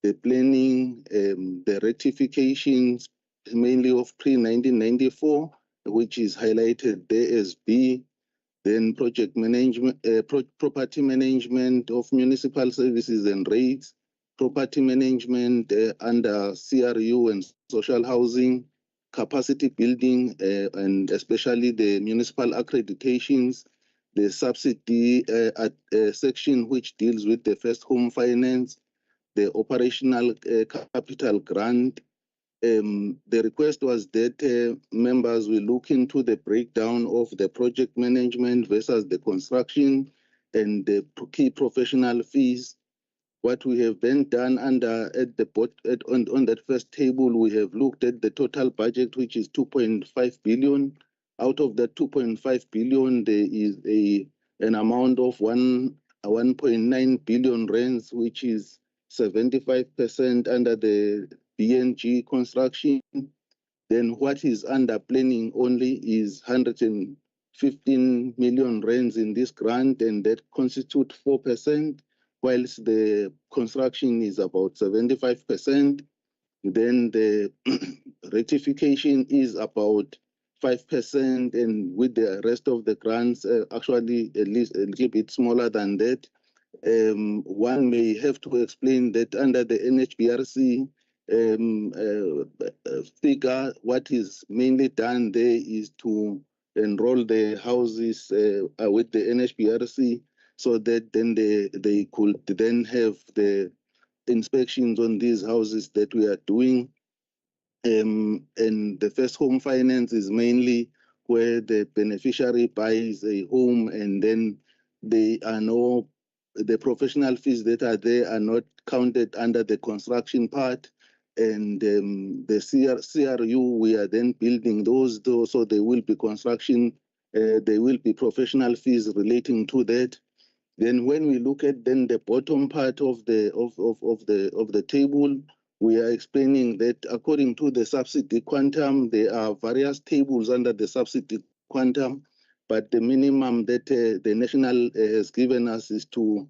the planning, the rectifications, mainly of pre-1994, which is highlighted there as B, then project management, property management of municipal services and rates, property management under CRU and social housing, capacity building, and especially the municipal accreditations, the subsidy section which deals with the first home finance, the operational capital grant. The request was that members will look into the breakdown of the project management versus the construction and the key professional fees. What we have then done on that first table, we have looked at the total budget, which is 2.5 billion. Out of that 2.5 billion, there is an amount of 1.9 billion rands, which is 75% under the BNG construction. Then what is under planning only is 115 million rands in this grant, and that constitutes 4%, whilst the construction is about 75%. Then the rectification is about 5%, and with the rest of the grants, actually at least a little bit smaller than that. One may have to explain that under the NHBRC figure, what is mainly done there is to enroll the houses with the NHBRC, so that then they could then have the inspections on these houses that we are doing. And the first home finance is mainly where the beneficiary buys a home, and then the professional fees that are there are not counted under the construction part. And the CRU, we are then building those, so there will be construction, there will be professional fees relating to that. Then when we look at then the bottom part of the table, we are explaining that according to the subsidy quantum, there are various tables under the subsidy quantum, but the minimum that the national has given us is to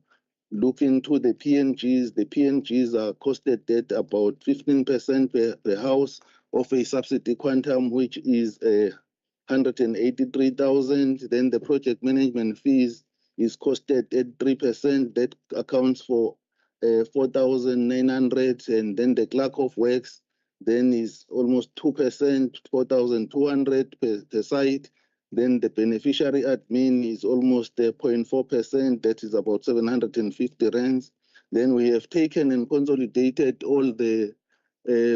look into the PNGs. The PNGs are costed at about 15% per house of a subsidy quantum, which is 183,000. Then the project management fees is costed at 3%. That accounts for 4,900, and then the clerk of works then is almost 2%, 4,200 per site. Then the beneficiary admin is almost 0.4%, that is about 750 rands. Then we have taken and consolidated all the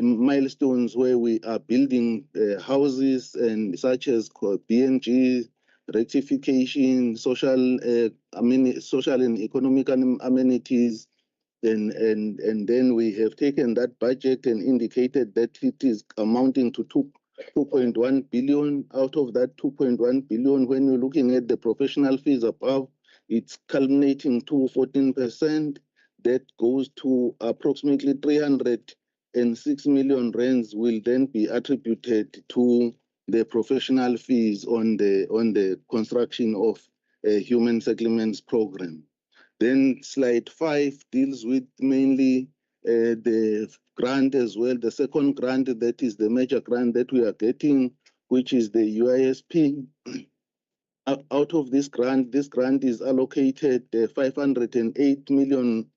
milestones where we are building houses, and such as BNG, rectification, social and economic amenities, and then we have taken that budget and indicated that it is amounting to 2.1 billion. Out of that 2.1 billion, when you're looking at the professional fees above, it's culminating to 14%. That goes to approximately 306 million rands will then be attributed to the professional fees on the construction of a human settlements program. Then slide 5 deals with mainly the grant as well. The second grant, that is the major grant that we are getting, which is the UISP. Out of this grant is allocated 508 million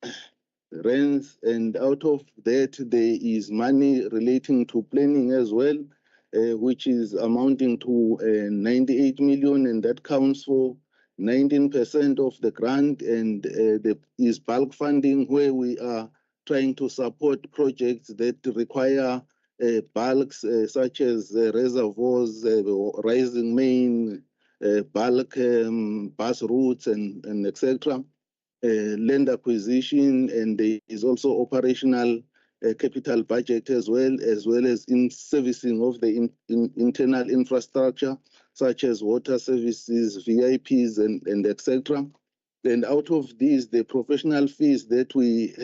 rands, and out of that there is money relating to planning as well, which is amounting to 98 million, and that counts for 19% of the grant. And there is bulk funding, where we are trying to support projects that require bulks, such as reservoirs, rising main, bulk bus routes, and etc. Land acquisition, and there is also operational capital budget as well as in servicing of the internal infrastructure, such as water services, VIPs, and etc. And out of these, the professional fees that we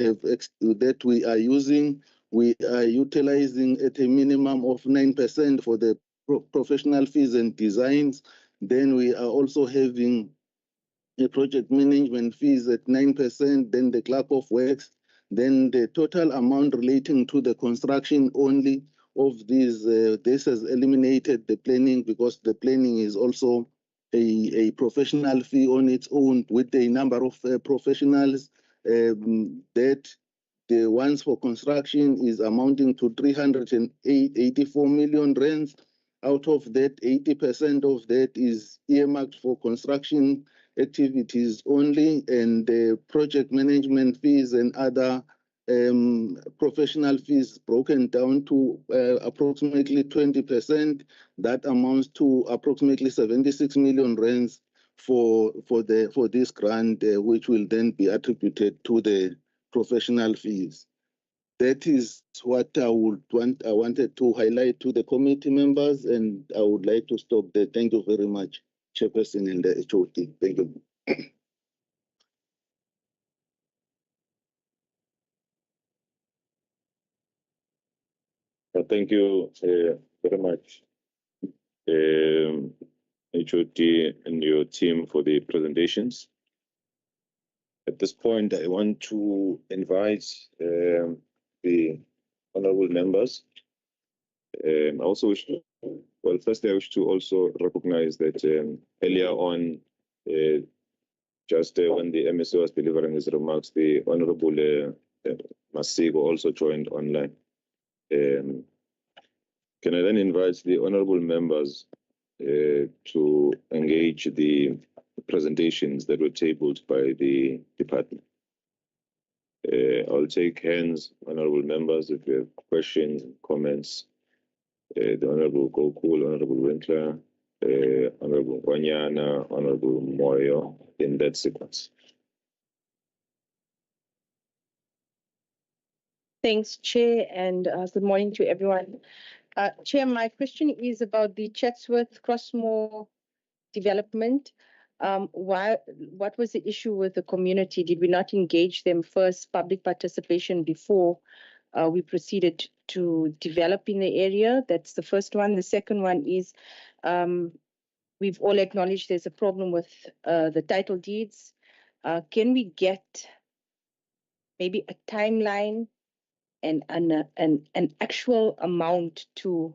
are using, we are utilizing at a minimum of 9% for the professional fees and designs. Then we are also having the project management fees at 9%, then the clerk of works, then the total amount relating to the construction only of these. This has eliminated the planning, because the planning is also a professional fee on its own, with a number of professionals that the ones for construction is amounting to 384 million rands. Out of that, 80% of that is earmarked for construction activities only, and the project management fees and other professional fees broken down to approximately 20%. That amounts to approximately 76 million rands for this grant, which will then be attributed to the professional fees. That is what I wanted to highlight to the committee members, and I would like to stop there. Thank you very much, Chairperson and the HOD. Thank you. Thank you very much, HOD and your team, for the presentations. At this point, I want to invite the honorable members. I also wish to, well, firstly, I wish to also recognize that earlier on, just when the MSO was delivering his remarks, the Honorable Masigo also joined online. Can I then invite the honorable members to engage the presentations that were tabled by the department? I'll take hands, honorable members, if you have questions, comments. The Honorable Gokul, Honorable Winkler, Honorable Wanyana, Honorable Moyo, in that sequence. Thanks, Chair, and good morning to everyone. Chair, my question is about the Chatsworth Crossmoor development. What was the issue with the community? Did we not engage them first, public participation, before we proceeded to develop in the area? That's the first one. The second one is we've all acknowledged there's a problem with the title deeds. Can we get maybe a timeline and an actual amount to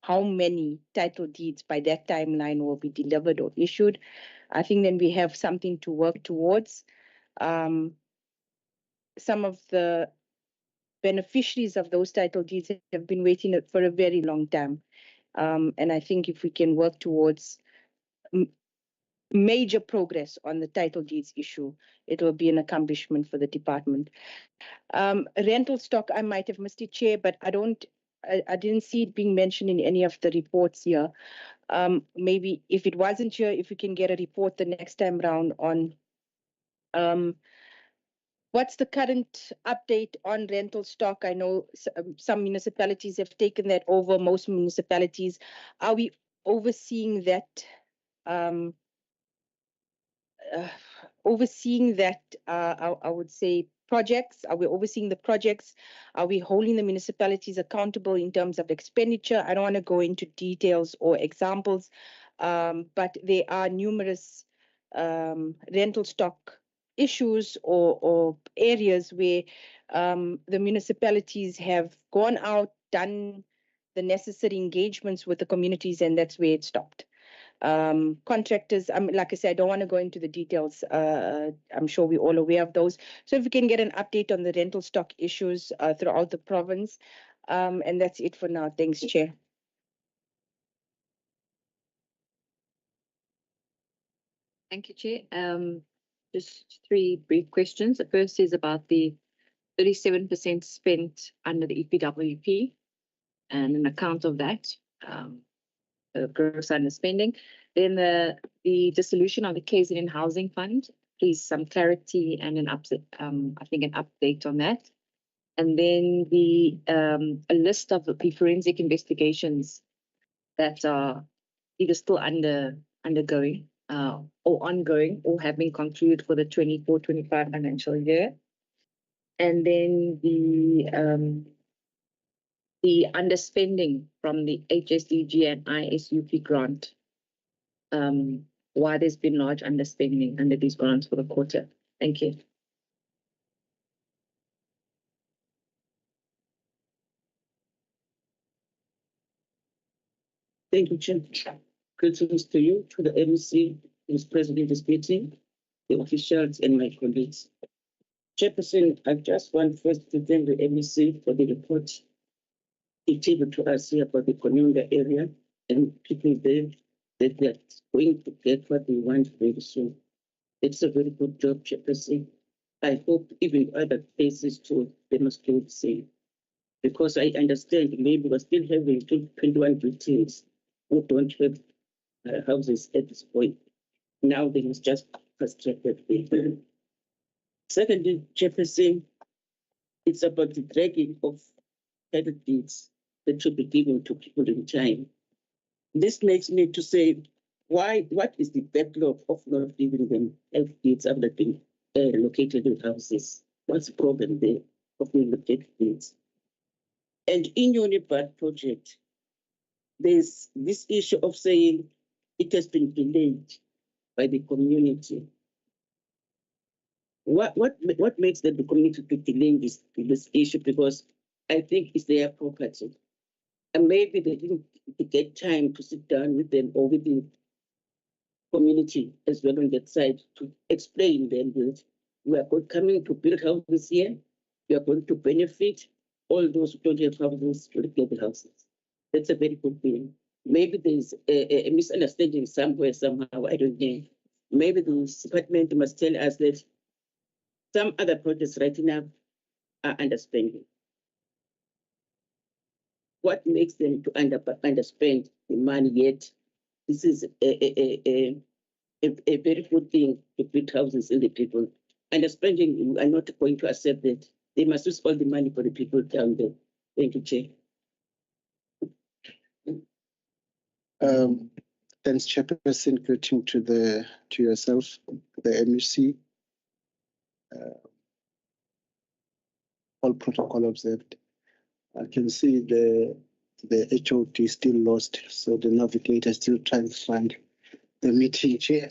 how many title deeds by that timeline will be delivered or issued? I think then we have something to work towards. Some of the beneficiaries of those title deeds have been waiting for a very long time. And I think if we can work towards major progress on the title deeds issue, it will be an accomplishment for the department. Rental stock, I might have missed it, Chair, but I didn't see it being mentioned in any of the reports here. Maybe if it wasn't here, if we can get a report the next time round on what's the current update on rental stock. I know some municipalities have taken that over, most municipalities. Are we overseeing that? I would say projects? Are we overseeing the projects? Are we holding the municipalities accountable in terms of expenditure? I don't want to go into details or examples, but there are numerous rental stock issues or areas where the municipalities have gone out, done the necessary engagements with the communities, and that's where it stopped. Contractors, like I said, I don't want to go into the details. I'm sure we're all aware of those. So if we can get an update on the rental stock issues throughout the province. And that's it for now. Thanks, Chair. Thank you, Chair. Just three brief questions. The first is about the 37% spent under the EPWP and an account of that. Gross underspending. Then the dissolution of the KZN Housing Fund, please some clarity and an update, I think an update on that. And then a list of the forensic investigations that are either still undergoing or ongoing or have been concluded for the 24-25 financial year. And then the underspending from the HSDG and ISUP grant, why there's been large underspending under these grants for the quarter. Thank you. Thank you, Chair. Greetings to you, to the MEC who is present in this meeting, the officials and my colleagues. Chairperson, I just want first to thank the MEC for the report he tabled to us here about the Konyonga area and people there that they are going to get what they want very soon. It's a very good job, Chairperson. I hope even other places to demonstrate the same. Because I understand maybe we're still having 21 victims who don't have houses at this point. Now they must just fast-track that. Secondly, Chairperson, it's about the dragging of title deeds that should be given to people in time. This makes me to say, what is the backlog of not giving them health deeds after being located in houses? What's the problem there of being located deeds? And in Unibad project, there's this issue of saying it has been delayed by the community. What makes the community to delay this issue? Because I think it's their property. And maybe they didn't get time to sit down with them or with the community as well on that side to explain them that we are coming to build houses here. We are going to benefit all those who don't have houses to get the houses. That's a very good thing. Maybe there's a misunderstanding somewhere, somehow, I don't know. Maybe the department must tell us that some other projects right now are underspending. What makes them to underspend the money yet? This is a very good thing to build houses in the people. Underspending, we are not going to accept that. They must use all the money for the people down there. Thank you, Chair. Thanks, Chairperson. Greeting to yourself, the MEC. All protocol observed. I can see the HOD is still lost, so the navigator is still trying to find the meeting chair.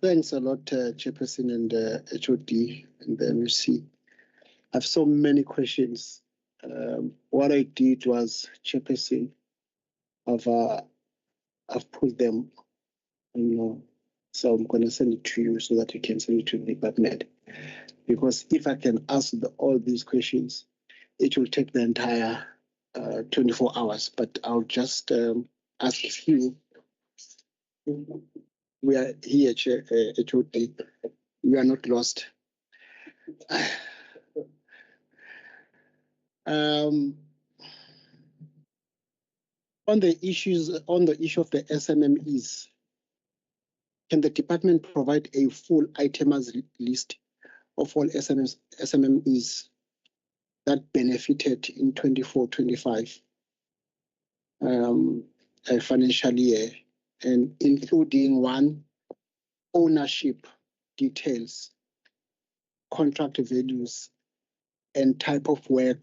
Thanks a lot, Chairperson and HOD and the MEC. I have so many questions. What I did was, Chairperson, I've put them, so I'm going to send it to you so that you can send it to the department. Because if I can ask all these questions, it will take the entire 24 hours. But I'll just ask you. We are here, Chair, HOD. You are not lost. On the issue of the SMMEs, can the department provide a full itemized list of all SMMEs that benefited in 24-25 financial year, and including one, ownership details, contract values, and type of work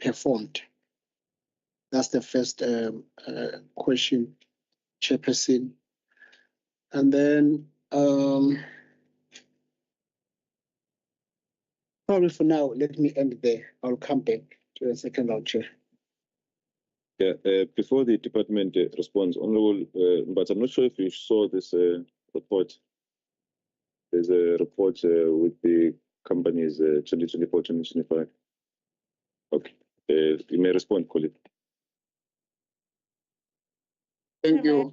performed? That's the first question, Chairperson. And then probably for now, let me end there. I'll come back to the second round, Chair. Yeah, before the department responds, Honorable, but I'm not sure if you saw this report. There's a report with the companies 2024-2025. Okay, you may respond, colleague. Thank you.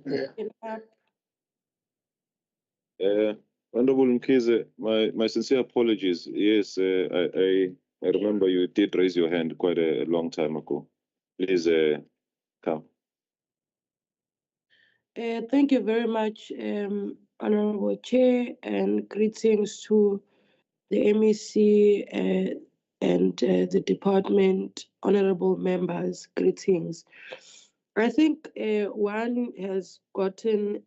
Honorable Mkhize, my sincere apologies. Yes, I remember you did raise your hand quite a long time ago. Please come. Thank you very much, Honorable Chair, and greetings to the MEC and the department, honorable members, greetings. I think one has gotten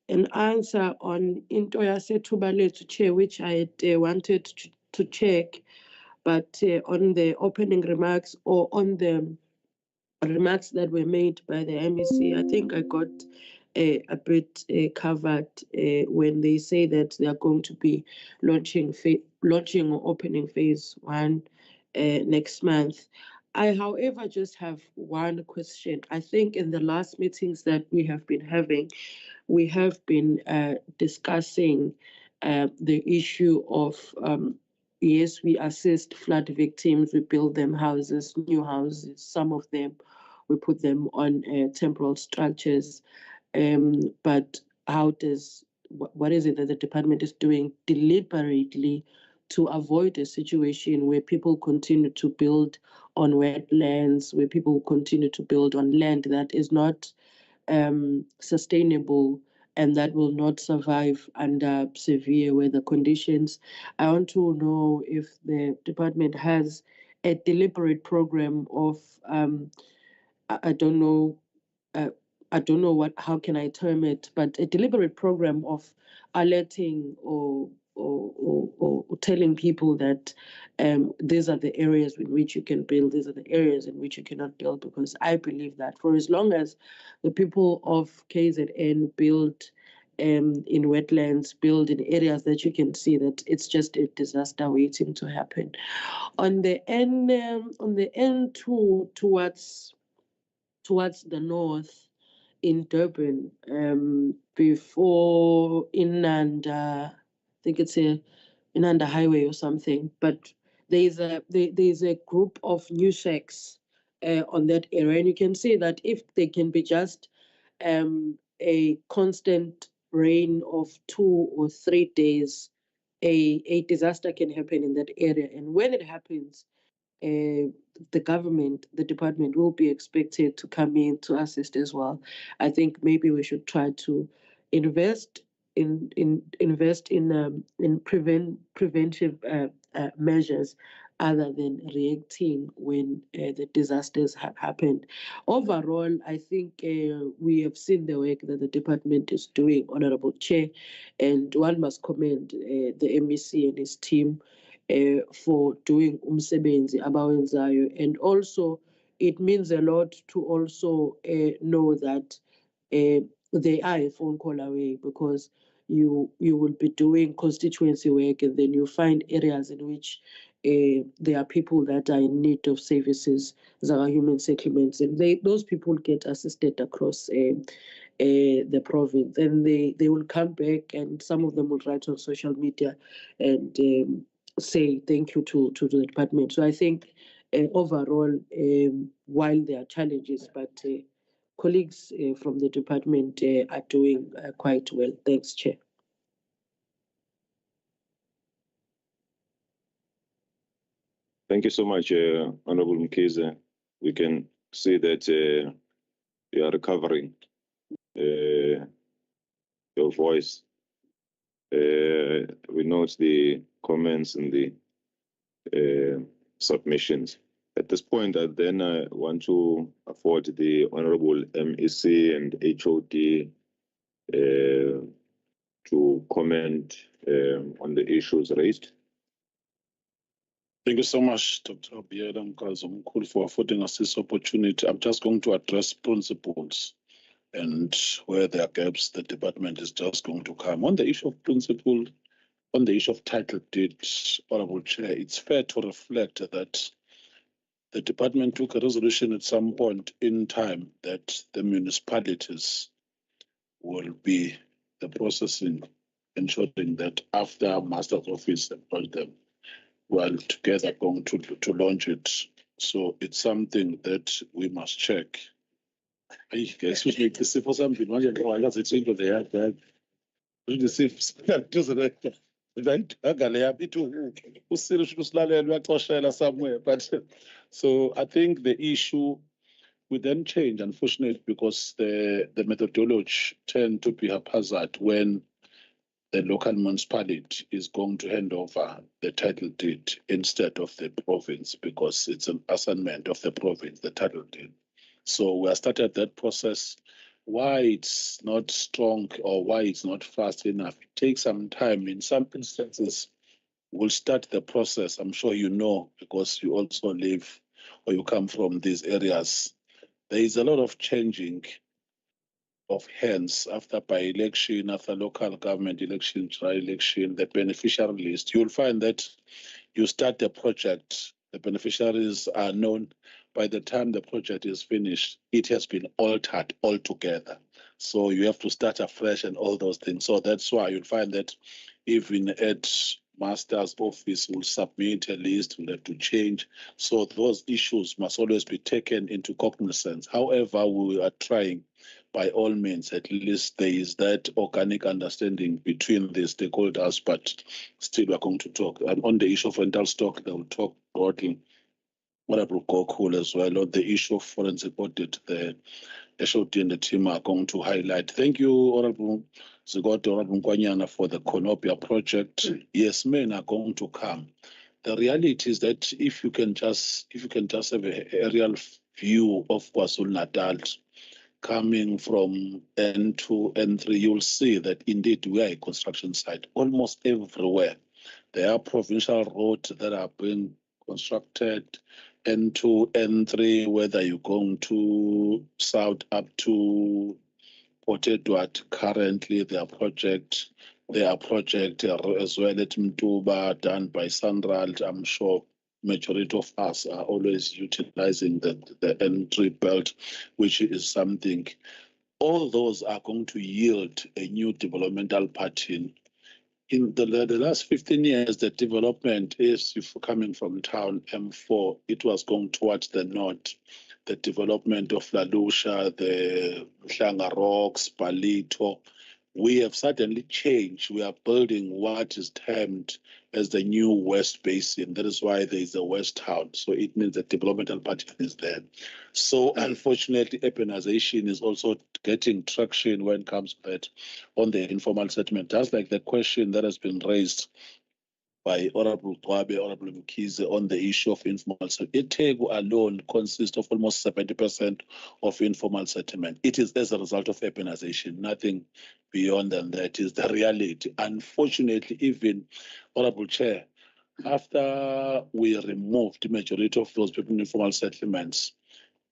an answer on into yasethuba lethu, Chair, which I had wanted to check, but on the opening remarks or on the remarks that were made by the MEC, I think I got a bit covered when they say that they are going to be launching or opening phase 1 next month. I, however, just have one question. I think in the last meetings that we have been having, we have been discussing the issue of yes, we assist flood victims, we build them houses, new houses. Some of them, we put them on temporal structures. But what is it that the department is doing deliberately to avoid a situation where people continue to build on wetlands, where people continue to build on land that is not sustainable and that will not survive under severe weather conditions? I want to know if the department has a deliberate program of, I don't know how can I term it, but a deliberate program of alerting or telling people that these are the areas in which you can build, these are the areas in which you cannot build, because I believe that for as long as the people of KZN build in wetlands, build in areas that you can see that it's just a disaster waiting to happen. On the N2 towards the north in Durban, before Inanda, I think it's Inanda Highway or something, but there's a group of new shacks on that area, and you can see that if they can be just a constant rain of 2 or 3 days, a disaster can happen in that area. And when it happens, the government, the department will be expected to come in to assist as well. I think maybe we should try to invest in preventive measures other than reacting when the disasters have happened. Overall, I think we have seen the work that the department is doing, Honorable Chair, and one must commend the MEC and his team for doing umsebenzi abawenzayo. And also, it means a lot to also know that they are a phone call away, because you will be doing constituency work, and then you find areas in which there are people that are in need of services, Zaga human settlements, and those people get assisted across the province, and they will come back, and some of them will write on social media and say thank you to the department. So I think overall, while there are challenges, but colleagues from the department are doing quite well. Thanks, Chair. Thank you so much, Honorable Mkhize. We can see that you are recovering your voice. We note the comments and the submissions. At this point, I then want to afford the Honorable MEC and HOD to comment on the issues raised. Thank you so much, Dr. Abiela Mkazumkulu, for affording us this opportunity. I'm just going to address principles, and where there are gaps, the department is just going to come. On the issue of principle, on the issue of title deed, Honorable Chair, it's fair to reflect that the department took a resolution at some point in time that the municipalities will be the processing, ensuring that after Master's Office approach them, we are together going to launch it. So it's something that we must check. I guess we make this for something. One year ago, I got it into the head. We receive somewhere. But so I think the issue will then change, unfortunately, because the methodology tend to be haphazard when the local municipality is going to hand over the title deed instead of the province, because it's an assignment of the province, the title deed. So we have started that process. Why it's not strong or why it's not fast enough, it takes some time. In some instances, we'll start the process. I'm sure you know, because you also live or you come from these areas. There is a lot of changing of hands after by-election, after local government election, tri-election, the beneficiary list. You'll find that you start the project, the beneficiaries are known. By the time the project is finished, it has been altered altogether. So you have to start afresh and all those things. So that's why you'll find that even at Master's Office will submit a list, will have to change. So those issues must always be taken into cognizance. However, we are trying, by all means, at least there is that organic understanding between the stakeholders, but still we're going to talk. And on the issue of rental stock, they will talk broadly. Honorable Gokul as well. On the issue of forensic audit, the HOD and the team are going to highlight. Thank you, Honorable Zigoto, Honorable Kwanyana, for the Konopia project. Yes, men are going to come. The reality is that if you can just have an aerial view of KwaZulu-Natal coming from N2, N3, you'll see that indeed we are a construction site almost everywhere. There are provincial roads that are being constructed, N2, N3, whether you're going to south up to Port Edward, currently their project as well at Mtuba, done by Sunrald. I'm sure majority of us are always utilizing the entry belt, which is something. All those are going to yield a new developmental pattern. In the last 15 years, the development is, if coming from town M4, it was going towards the north. The development of La Lucia, the Mhlanga Rocks, Palito, we have suddenly changed. We are building what is termed as the new West Basin. That is why there is a West Town. So it means the developmental pattern is there. So unfortunately, urbanization is also getting traction when it comes to that on the informal settlement. Just like the question that has been raised by Honorable Kwabe, Honorable Mkize on the issue of informal settlement. eTheku alone consists of almost 70% of informal settlement. It is as a result of urbanization, nothing beyond than that is the reality. Unfortunately, even Honorable Chair, after we removed the majority of those people in informal settlements,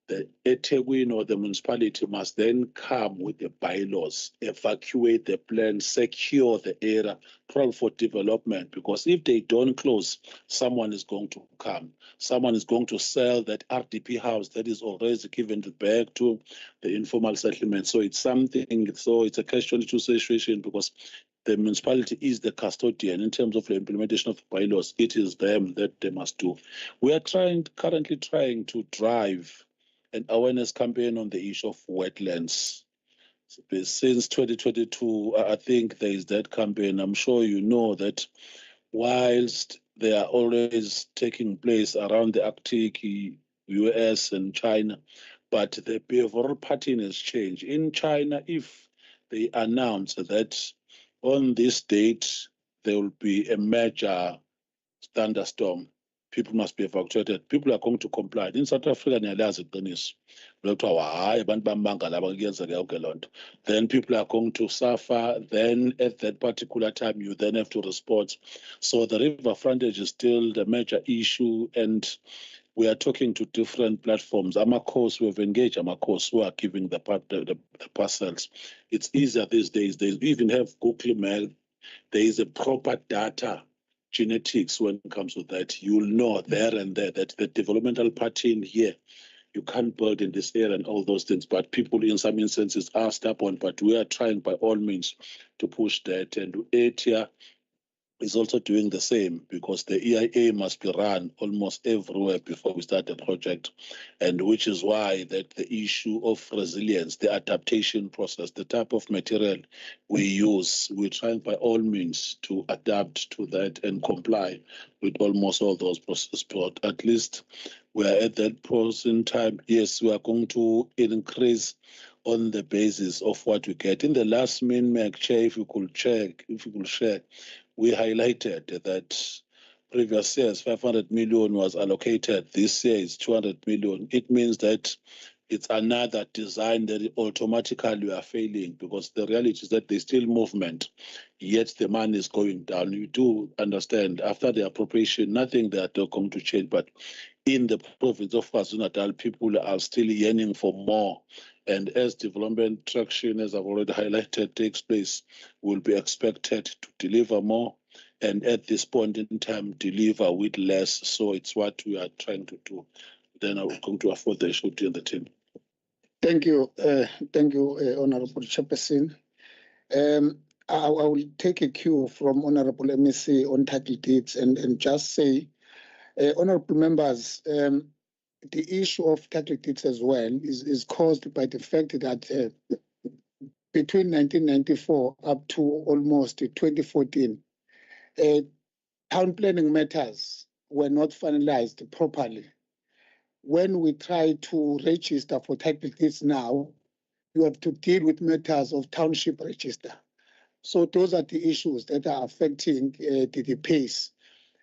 the eThekwini or the municipality must then come with the bylaws, evacuate the plan, secure the area, probably for development. Because if they don't close, someone is going to come. Someone is going to sell that RDP house that is already given back to the informal settlement. So it's something, so it's a catch-22 situation because the municipality is the custodian in terms of the implementation of the bylaws. It is them that they must do. We are currently trying to drive an awareness campaign on the issue of wetlands. Since 2022, I think there is that campaign. I'm sure you know that whilst they are always taking place around the Arctic, US and China, but the behavioral pattern has changed. In China, if they announce that on this date, there will be a major thunderstorm, people must be evacuated. People are going to comply. In South Africa, then people are going to suffer. Then at that particular time, you then have to respond. So the river frontage is still the major issue, and we are talking to different platforms. We have engaged Amakos who are giving the parcels. It's easier these days. They even have Google Mail. There is a proper data genetics when it comes to that. You'll know there and there that the developmental pattern here, you can't build in this area and all those things, but people in some instances are stubborn, but we are trying by all means to push that. And ATIA is also doing the same because the EIA must be run almost everywhere before we start the project, and which is why that the issue of resilience, the adaptation process, the type of material we use, we're trying by all means to adapt to that and comply with almost all those processes. But at least we're at that point in time. Yes, we are going to increase on the basis of what we get. In the last MINMAC, Chair, if you could share, we highlighted that previous years 500 million was allocated. This year is 200 million. It means that it's another design that automatically we are failing because the reality is that there's still movement, yet the money is going down. You do understand after the appropriation, nothing that are going to change, but in the province of KwaZulu-Natal, people are still yearning for more. And as development traction, as I've already highlighted, takes place, we'll be expected to deliver more. And at this point in time, deliver with less. So it's what we are trying to do. Then I will come to afford the issue in the team. Thank you, Honorable Chairperson. I will take a cue from Honorable MEC on title deeds and just say, honorable members, the issue of title deeds as well is caused by the fact that between 1994 up to almost 2014, town planning matters were not finalized properly. When we try to register for title deeds now, you have to deal with matters of township register. So those are the issues that are affecting the pace.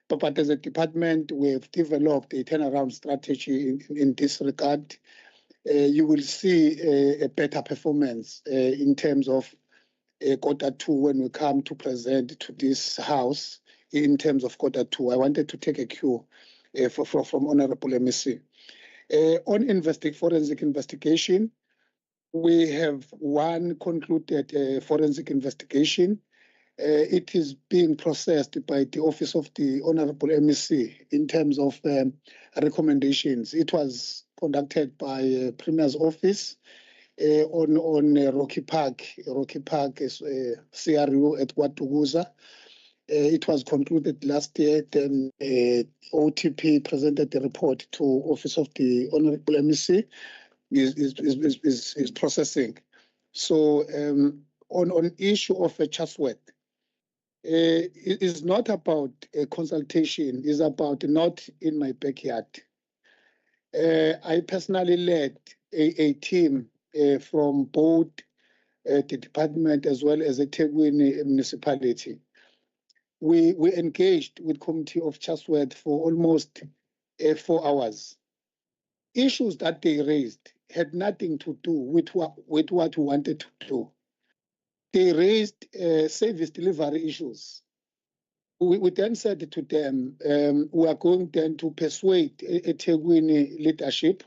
But as a department, we have developed a turnaround strategy in this regard. You will see a better performance in terms of Q2 when we come to present to this House in terms of Q2. I wanted to take a cue from Honorable MEC. On forensic investigation, we have one concluded forensic investigation. It is being processed by the Office of the Honorable MEC in terms of recommendations. It was conducted by Premier's Office on Rocky Park is CRU at Watuguza. It was concluded last year. Then OTP presented the report to Office of the Honorable MEC. Is processing. So on issue of a Chatsworth, it is not about a consultation. It's about not in my backyard. I personally led a team from both the department as well as the Tegwini municipality. We engaged with Committee of Chatsworth for almost 4 hours. Issues that they raised had nothing to do with what we wanted to do. They raised service delivery issues. We then said to them, we are going then to persuade a Tegwini leadership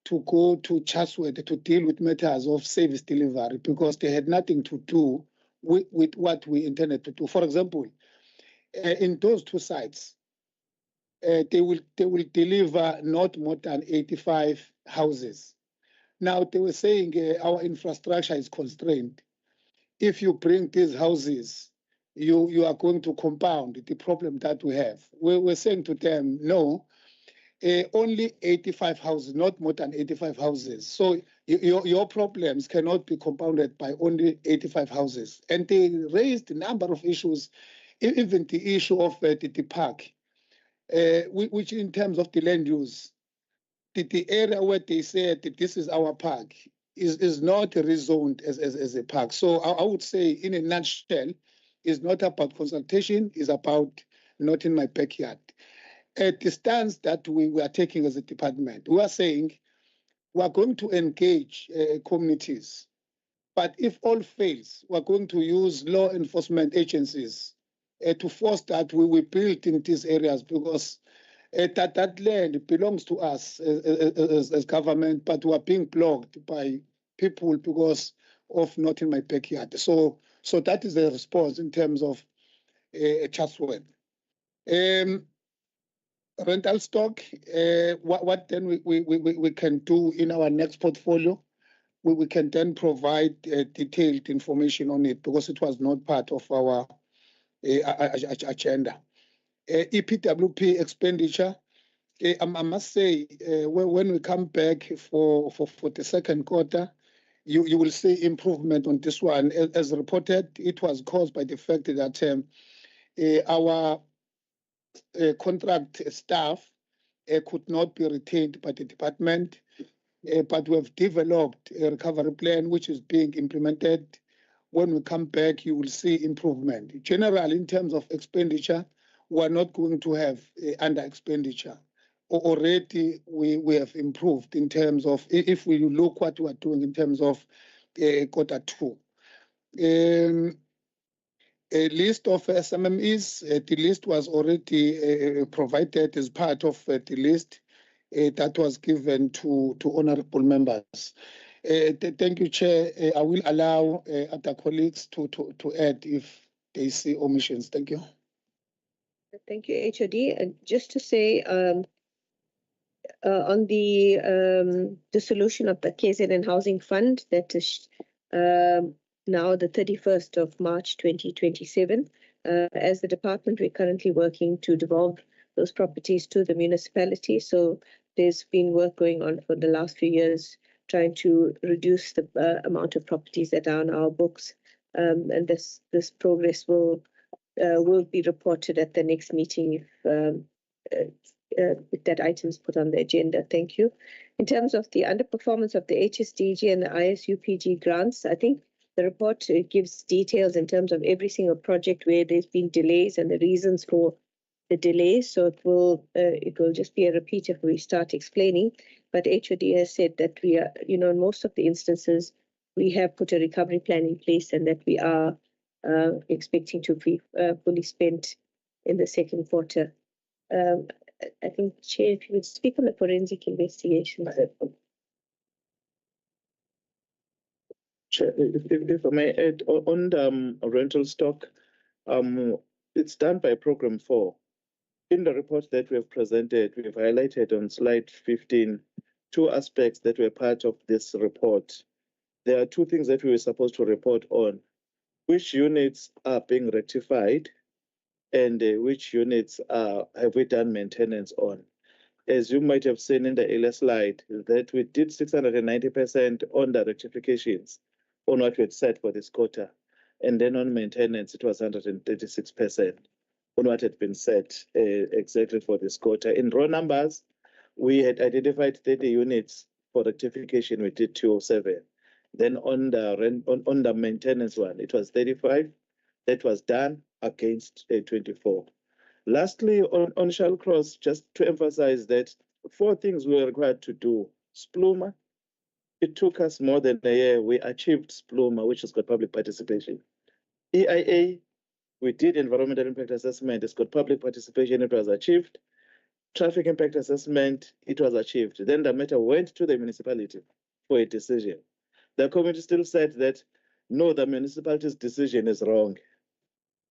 to go to Chatsworth to deal with matters of service delivery because they had nothing to do with what we intended to do. For example, in those two sites, they will deliver not more than 85 houses. Now, they were saying our infrastructure is constrained. If you bring these houses, you are going to compound the problem that we have. We're saying to them, no, only 85 houses, not more than 85 houses. So your problems cannot be compounded by only 85 houses. And they raised a number of issues, even the issue of the park, which in terms of the land use, the area where they said that this is our park is not rezoned as a park. So I would say, in a nutshell, it's not about consultation, it's about not in my backyard. At the stance that we are taking as a department, we are saying we are going to engage communities, but if all fails, we're going to use law enforcement agencies to force that we build in these areas because that land belongs to us as government, but we are being blocked by people because of not in my backyard. So that is the response in terms of Chatsworth. Rental stock, what then we can do in our next portfolio, we can then provide detailed information on it because it was not part of our agenda. EPWP expenditure, I must say, when we come back for the second quarter, you will see improvement on this one. As reported, it was caused by the fact that our contract staff could not be retained by the department, but we have developed a recovery plan which is being implemented. When we come back, you will see improvement. Generally, in terms of expenditure, we are not going to have under expenditure. Already, we have improved in terms of, if we look what we are doing in terms of quarter two. A list of SMMEs, the list was already provided as part of the list that was given to honorable members. Thank you, Chair. I will allow other colleagues to add if they see omissions. Thank you. Thank you, HOD. Just to say, on the dissolution of the KZN Housing Fund, that is now the 31st of March 2027. As the department, we're currently working to devolve those properties to the municipality. So there's been work going on for the last few years trying to reduce the amount of properties that are on our books. And this progress will be reported at the next meeting if that item is put on the agenda. Thank you. In terms of the underperformance of the HSDG and the ISUPG grants, I think the report gives details in terms of every single project where there's been delays and the reasons for the delays. So it will just be a repeat if we start explaining. But HOD has said that we are, in most of the instances, we have put a recovery plan in place and that we are expecting to be fully spent in the second quarter. I think, Chair, if you would speak on the forensic investigation. Chair, if I may add, on the rental stock, it's done by Program 4. In the report that we have presented, we have highlighted on slide 15 two aspects that were part of this report. There are two things that we were supposed to report on: which units are being rectified and which units have we done maintenance on. As you might have seen in the earlier slide, that we did 690% on the rectifications on what we had set for this quarter. And then on maintenance, it was 136% on what had been set exactly for this quarter. In raw numbers, we had identified 30 units for rectification, we did 207. Then on the maintenance one, it was 35. That was done against 24. Lastly, on Shell Cross, just to emphasize that 4 things we were required to do. Spluma, it took us more than a year. We achieved Spluma, which has got public participation. EIA, we did environmental impact assessment. It's got public participation. It was achieved. Traffic impact assessment, it was achieved. Then the matter went to the municipality for a decision. The committee still said that, no, the municipality's decision is wrong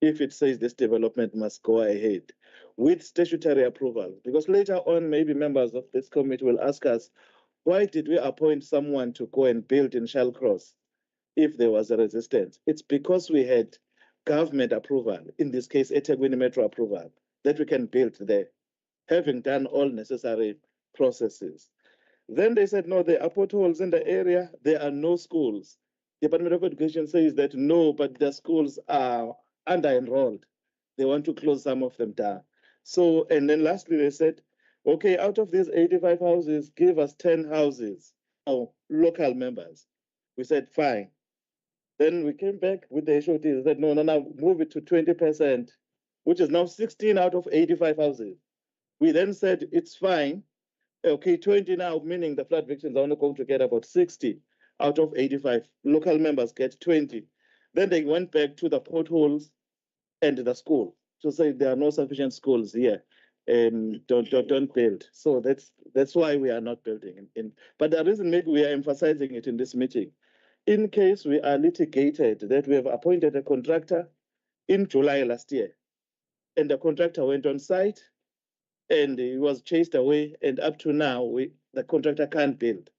if it says this development must go ahead with statutory approval. Because later on, maybe members of this committee will ask us, why did we appoint someone to go and build in Shell Cross if there was a resistance? It's because we had government approval, in this case, eThekwini Metro approval, that we can build there, having done all necessary processes. Then they said, no, there are potholes in the area, there are no schools. The Department of Education says that no, but the schools are under-enrolled. They want to close some of them down. So, and then lastly, they said, okay, out of these 85 houses, give us 10 houses, local members. We said, fine. Then we came back with the HOT. They said, no, move it to 20%, which is now 16 out of 85 houses. We then said, it's fine. Okay, 20 now, meaning the flood victims are only going to get about 60 out of 85. Local members get 20. Then they went back to the potholes and the school to say there are no sufficient schools here. Don't build. So that's why we are not building. But the reason maybe we are emphasizing it in this meeting, in case we are litigated, that we have appointed a contractor in July last year, and the contractor went on site and he was chased away, and up to now, the contractor can't build.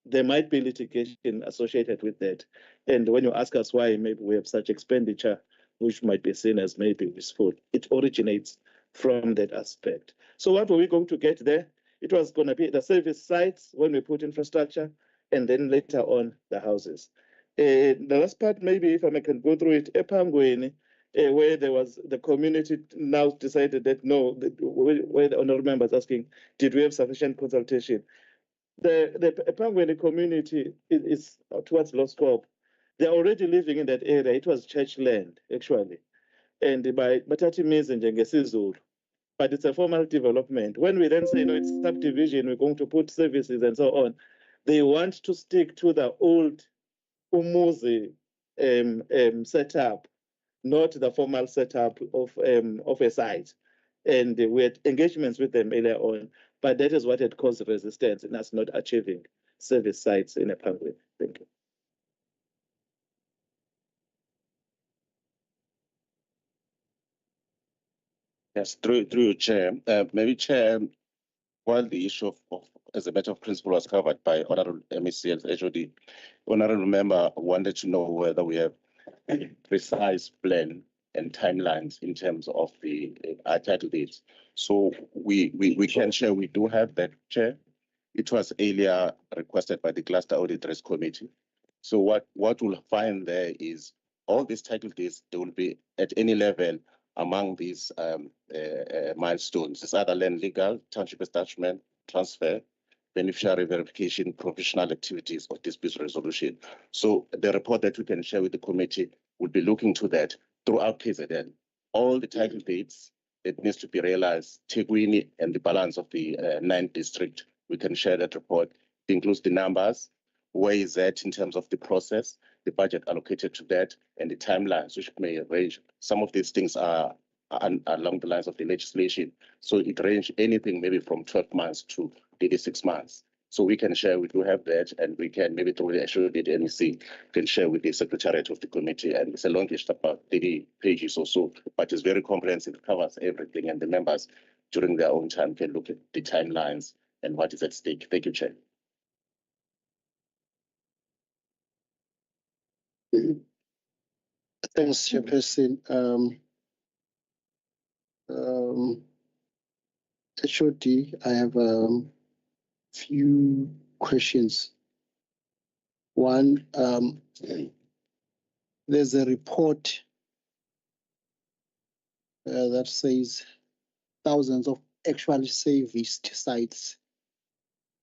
There might be litigation associated with that. And when you ask us why maybe we have such expenditure, which might be seen as maybe wasteful, it originates from that aspect. So what were we going to get there? It was going to be the service sites when we put infrastructure, and then later on the houses. The last part, maybe if I can go through it, ePhangweni, where there was the community now decided that no, where the honorable member is asking, did we have sufficient consultation? The ePhangweni community is towards Loskop. They're already living in that area. It was church land, actually. And by Batati means in Njengesizulu. But it's a formal development. When we then say, no, it's subdivision, we're going to put services and so on, they want to stick to the old Umuzi setup, not the formal setup of a site. And we had engagements with them earlier on, but that is what had caused resistance in us not achieving service sites in ePhangweni. Thank you. Yes, through you, Chair. Maybe, Chair, while the issue of as a matter of principle was covered by Honorable MEC and HOD, Honorable Member wanted to know whether we have a precise plan and timelines in terms of the title dates. So we can share, we do have that, Chair. It was earlier requested by the Cluster Audit Risk Committee. So what we'll find there is all these title dates, they will be at any level among these milestones. It's either land legal, township establishment, transfer, beneficiary verification, professional activities, or dispute resolution. So the report that we can share with the committee would be looking to that throughout KZN. All the title dates that needs to be realized, Thekwini and the balance of the 9th district, we can share that report. It includes the numbers, where is that in terms of the process, the budget allocated to that, and the timelines, which may range. Some of these things are along the lines of the legislation. So it ranges anything maybe from 12 months to 36 months. So we can share, we do have that, and we can maybe through the HOD NEC can share with the Secretariat of the committee. And it's a long list, about 30 pages or so, but it's very comprehensive, it covers everything, and the members during their own time can look at the timelines and what is at stake. Thank you, Chair. Thanks, Chairperson. HOD, I have few questions. One, there's a report that says thousands of actually serviced sites,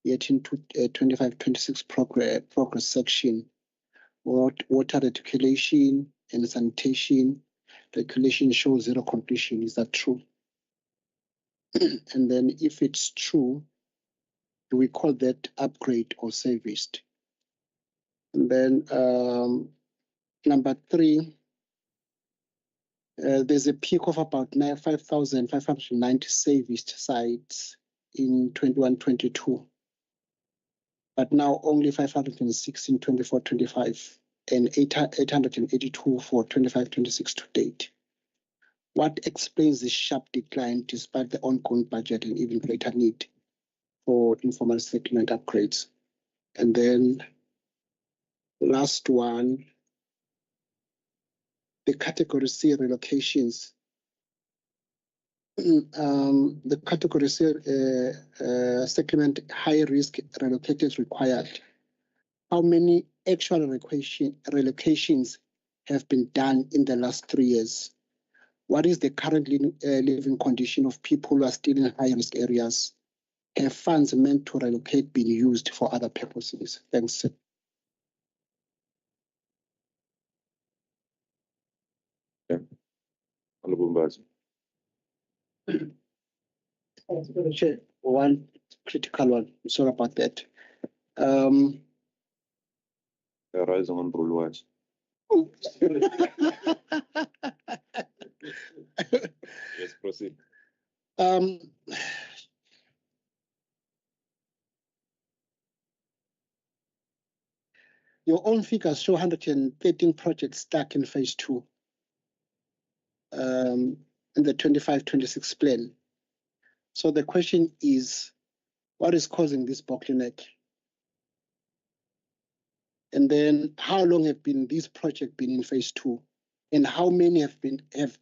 yet in 25-26 progress section, water reticulation and sanitation regulation shows zero completion. Is that true? And then if it's true, do we call that upgrade or serviced? And then number 3, there's a peak of about 5,590 serviced sites in 21-22, but now only 506 in 24-25 and 882 for 25-26 to date. What explains this sharp decline despite the ongoing budget and even greater need for informal settlement upgrades? And then last one, the category C relocations. The category C settlement high risk relocated required. How many actual relocations have been done in the last 3 years? What is the current living condition of people who are still in high risk areas? Have funds meant to relocate been used for other purposes? Thanks. Honorable Mbaz. One critical one. I'm sorry about that. Rising on Brulwatch. Yes, proceed. Your own figures show 113 projects stuck in phase 2 in the 25-26 plan. So the question is, what is causing this bottleneck? And then how long have these projects been in phase 2? And how many have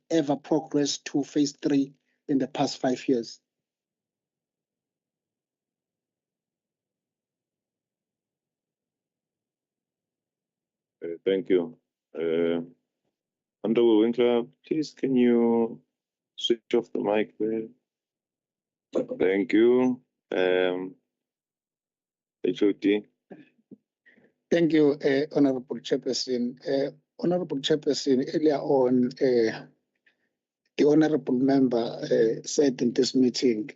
ever progressed to phase 3 in the past 5 years? Thank you. Honorable Winkler, please can you switch off the mic there? Thank you. HOD. Thank you, Honorable Chairperson. Honorable Chairperson, earlier on, the Honorable Member said in this meeting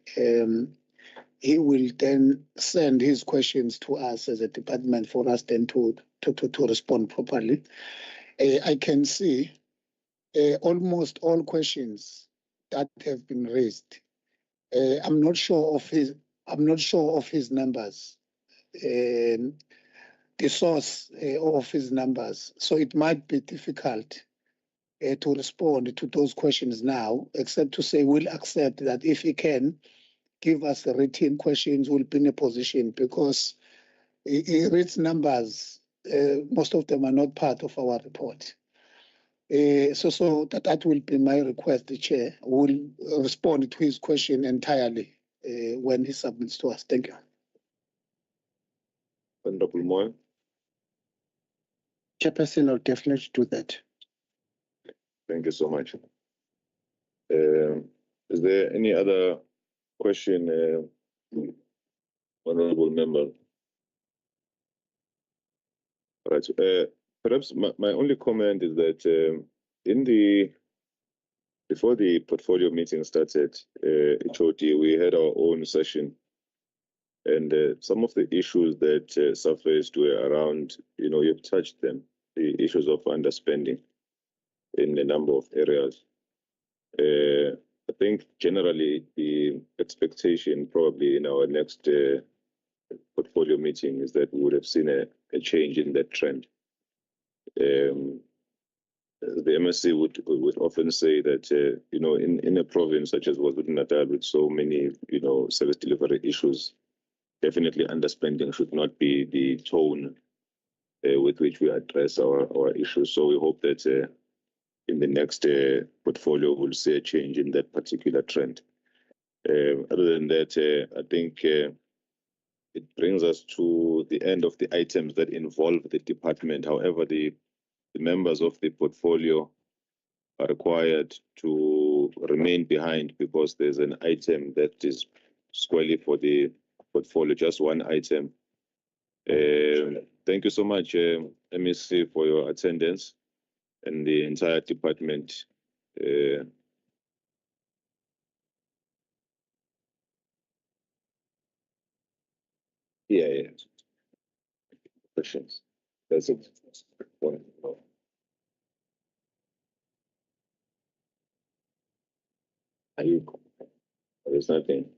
he will then send his questions to us as a department for us then to respond properly. I can see almost all questions that have been raised. I'm not sure of his numbers, the source of his numbers. So it might be difficult to respond to those questions now, except to say we'll accept that if he can give us the written questions, we'll be in a position, because he reads numbers. Most of them are not part of our report. So that will be my request, the Chair. We'll respond to his question entirely when he submits to us. Thank you. Honorable Moyo. Chairperson, I'll definitely do that. Thank you so much. Is there any other question, Honorable Member? Right. Perhaps my only comment is that before the portfolio meeting started, HOD, we had our own session, and some of the issues that surfaced were around, you've touched them, the issues of underspending in a number of areas. I think generally the expectation probably in our next portfolio meeting is that we would have seen a change in that trend. The MSC would often say that, in a province such as KwaZulu-Natal with so many, service delivery issues, definitely underspending should not be the tone with which we address our issues. So we hope that in the next portfolio, we'll see a change in that particular trend. Other than that, I think it brings us to the end of the items that involve the department. However, the members of the portfolio are required to remain behind because there's an item that is squarely for the portfolio, just one item. Thank you so much, MEC, for your attendance and the entire department. Yeah. Questions? That's it. Are you? There's nothing.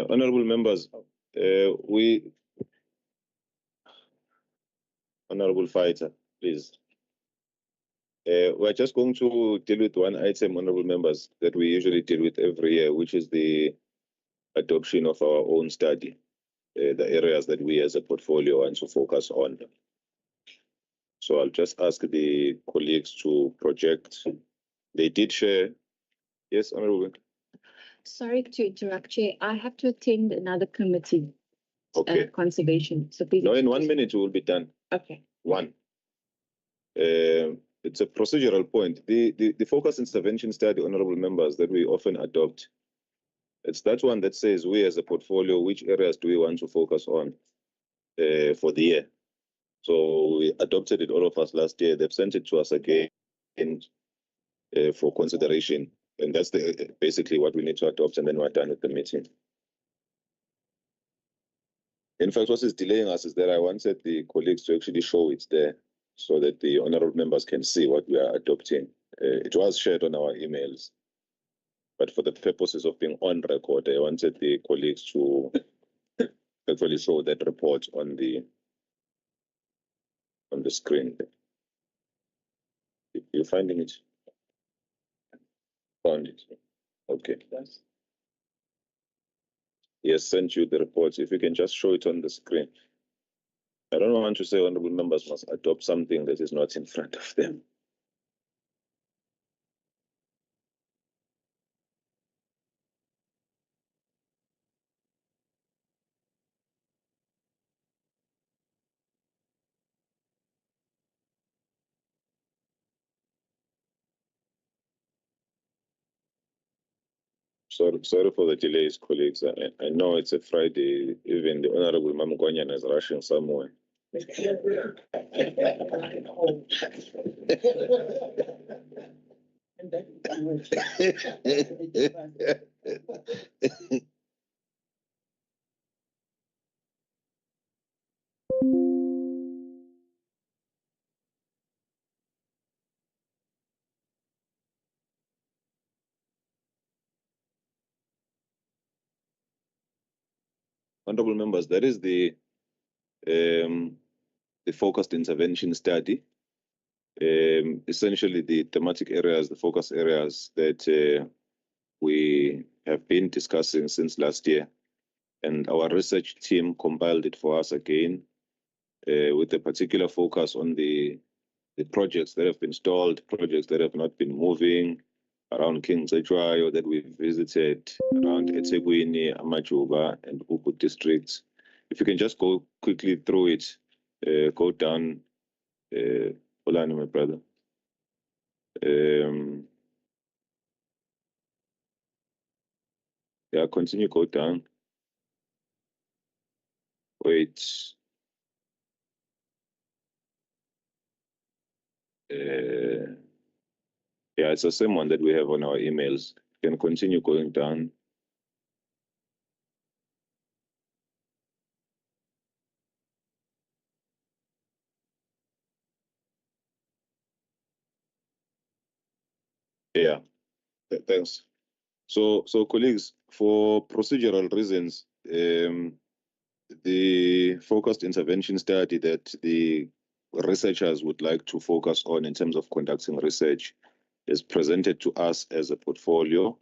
Honorable members, Honorable Fighter, please. We're just going to deal with one item, honorable members, that we usually deal with every year, which is the adoption of our own study, the areas that we as a portfolio want to focus on. So I'll just ask the colleagues to project. They did share. Yes, honorable. Sorry to interrupt, Chair. I have to attend another committee. Okay. Conservation. So please. No, in 1 minute we will be done. Okay. One. It's a procedural point. The focus intervention study, honorable members, that we often adopt. It's that one that says we as a portfolio, which areas do we want to focus on for the year? So we adopted it, all of us, last year. They've sent it to us again for consideration. And that's basically what we need to adopt, and then we're done with the meeting. In fact, what is delaying us is that I wanted the colleagues to actually show it there so that the honorable members can see what we are adopting. It was shared on our emails, but for the purposes of being on record, I wanted the colleagues to actually show that report on the screen. You're finding it? Found it. Okay. Yes, sent you the report. If you can just show it on the screen. I don't want to say honorable members must adopt something that is not in front of them. Sorry for the delays, colleagues. I know it's a Friday. Even the Honorable Mamgonyan is rushing somewhere. honorable members, that is the focused intervention study. Essentially, the thematic areas, the focus areas that we have been discussing since last year. And our research team compiled it for us again with a particular focus on the projects that have been stalled, projects that have not been moving around King Zechwayo that we visited, around eThekwini, Amajuba, and Ubud districts. If you can just go quickly through it, go down, Olani, my brother. Yeah, continue, go down. Wait. Yeah, it's the same one that we have on our emails. You can continue going down. Yeah, thanks. So colleagues, for procedural reasons, the focused intervention study that the researchers would like to focus on in terms of conducting research is presented to us as a portfolio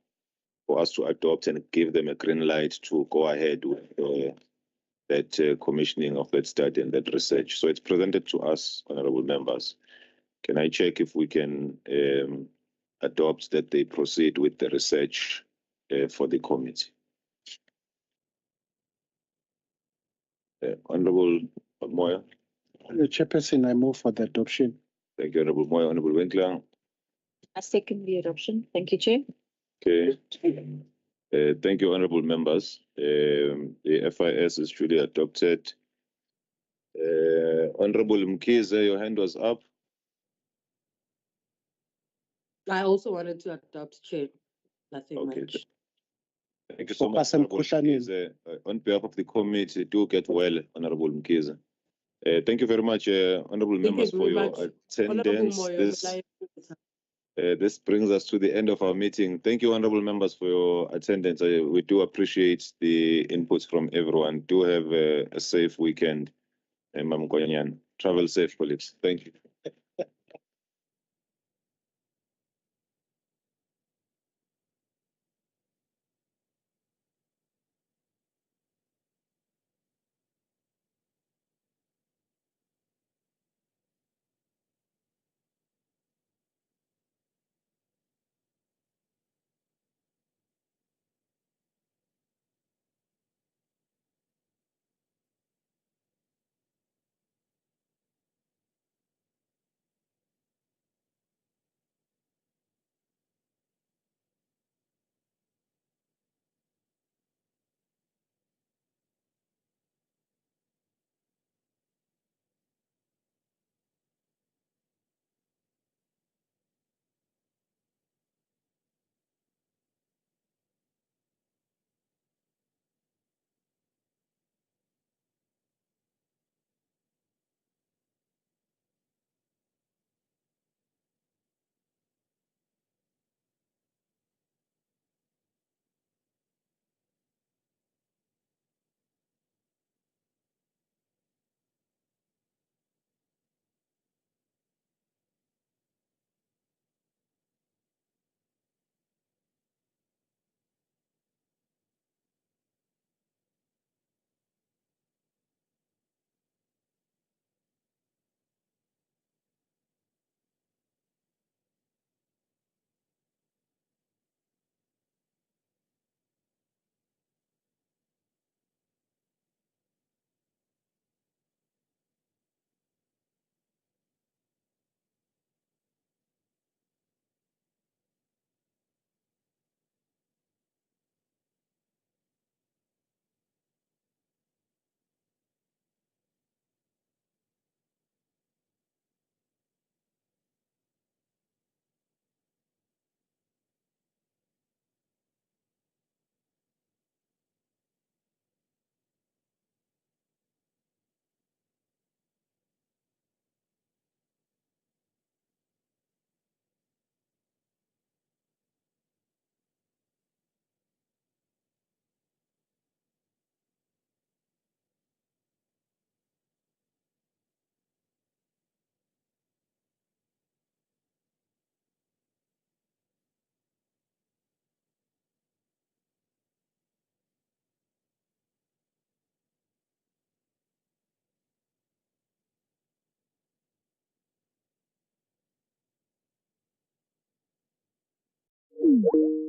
for us to adopt and give them a green light to go ahead with that commissioning of that study and that research. So it's presented to us, honorable members. Can I check if we can adopt that they proceed with the research for the committee? Honorable Moya. Chairperson, I move for the adoption. Thank you, Honorable Moya. Honorable Winkler. I second the adoption. Thank you, Chair. Okay. Thank you, honorable members. The FIS is truly adopted. Honorable Mkize, your hand was up. I also wanted to adopt, Chair. Nothing Okay. much. Thank you so much, Honorable Mkize. On behalf of the committee, do get well, Honorable Mkize. Thank you very much, honorable members, for your attendance. This brings us to the end of our meeting. Thank you, honorable members, for your attendance. We do appreciate the inputs from everyone. Do have a safe weekend, Mam Konyan. Travel safe, colleagues. Thank you. you.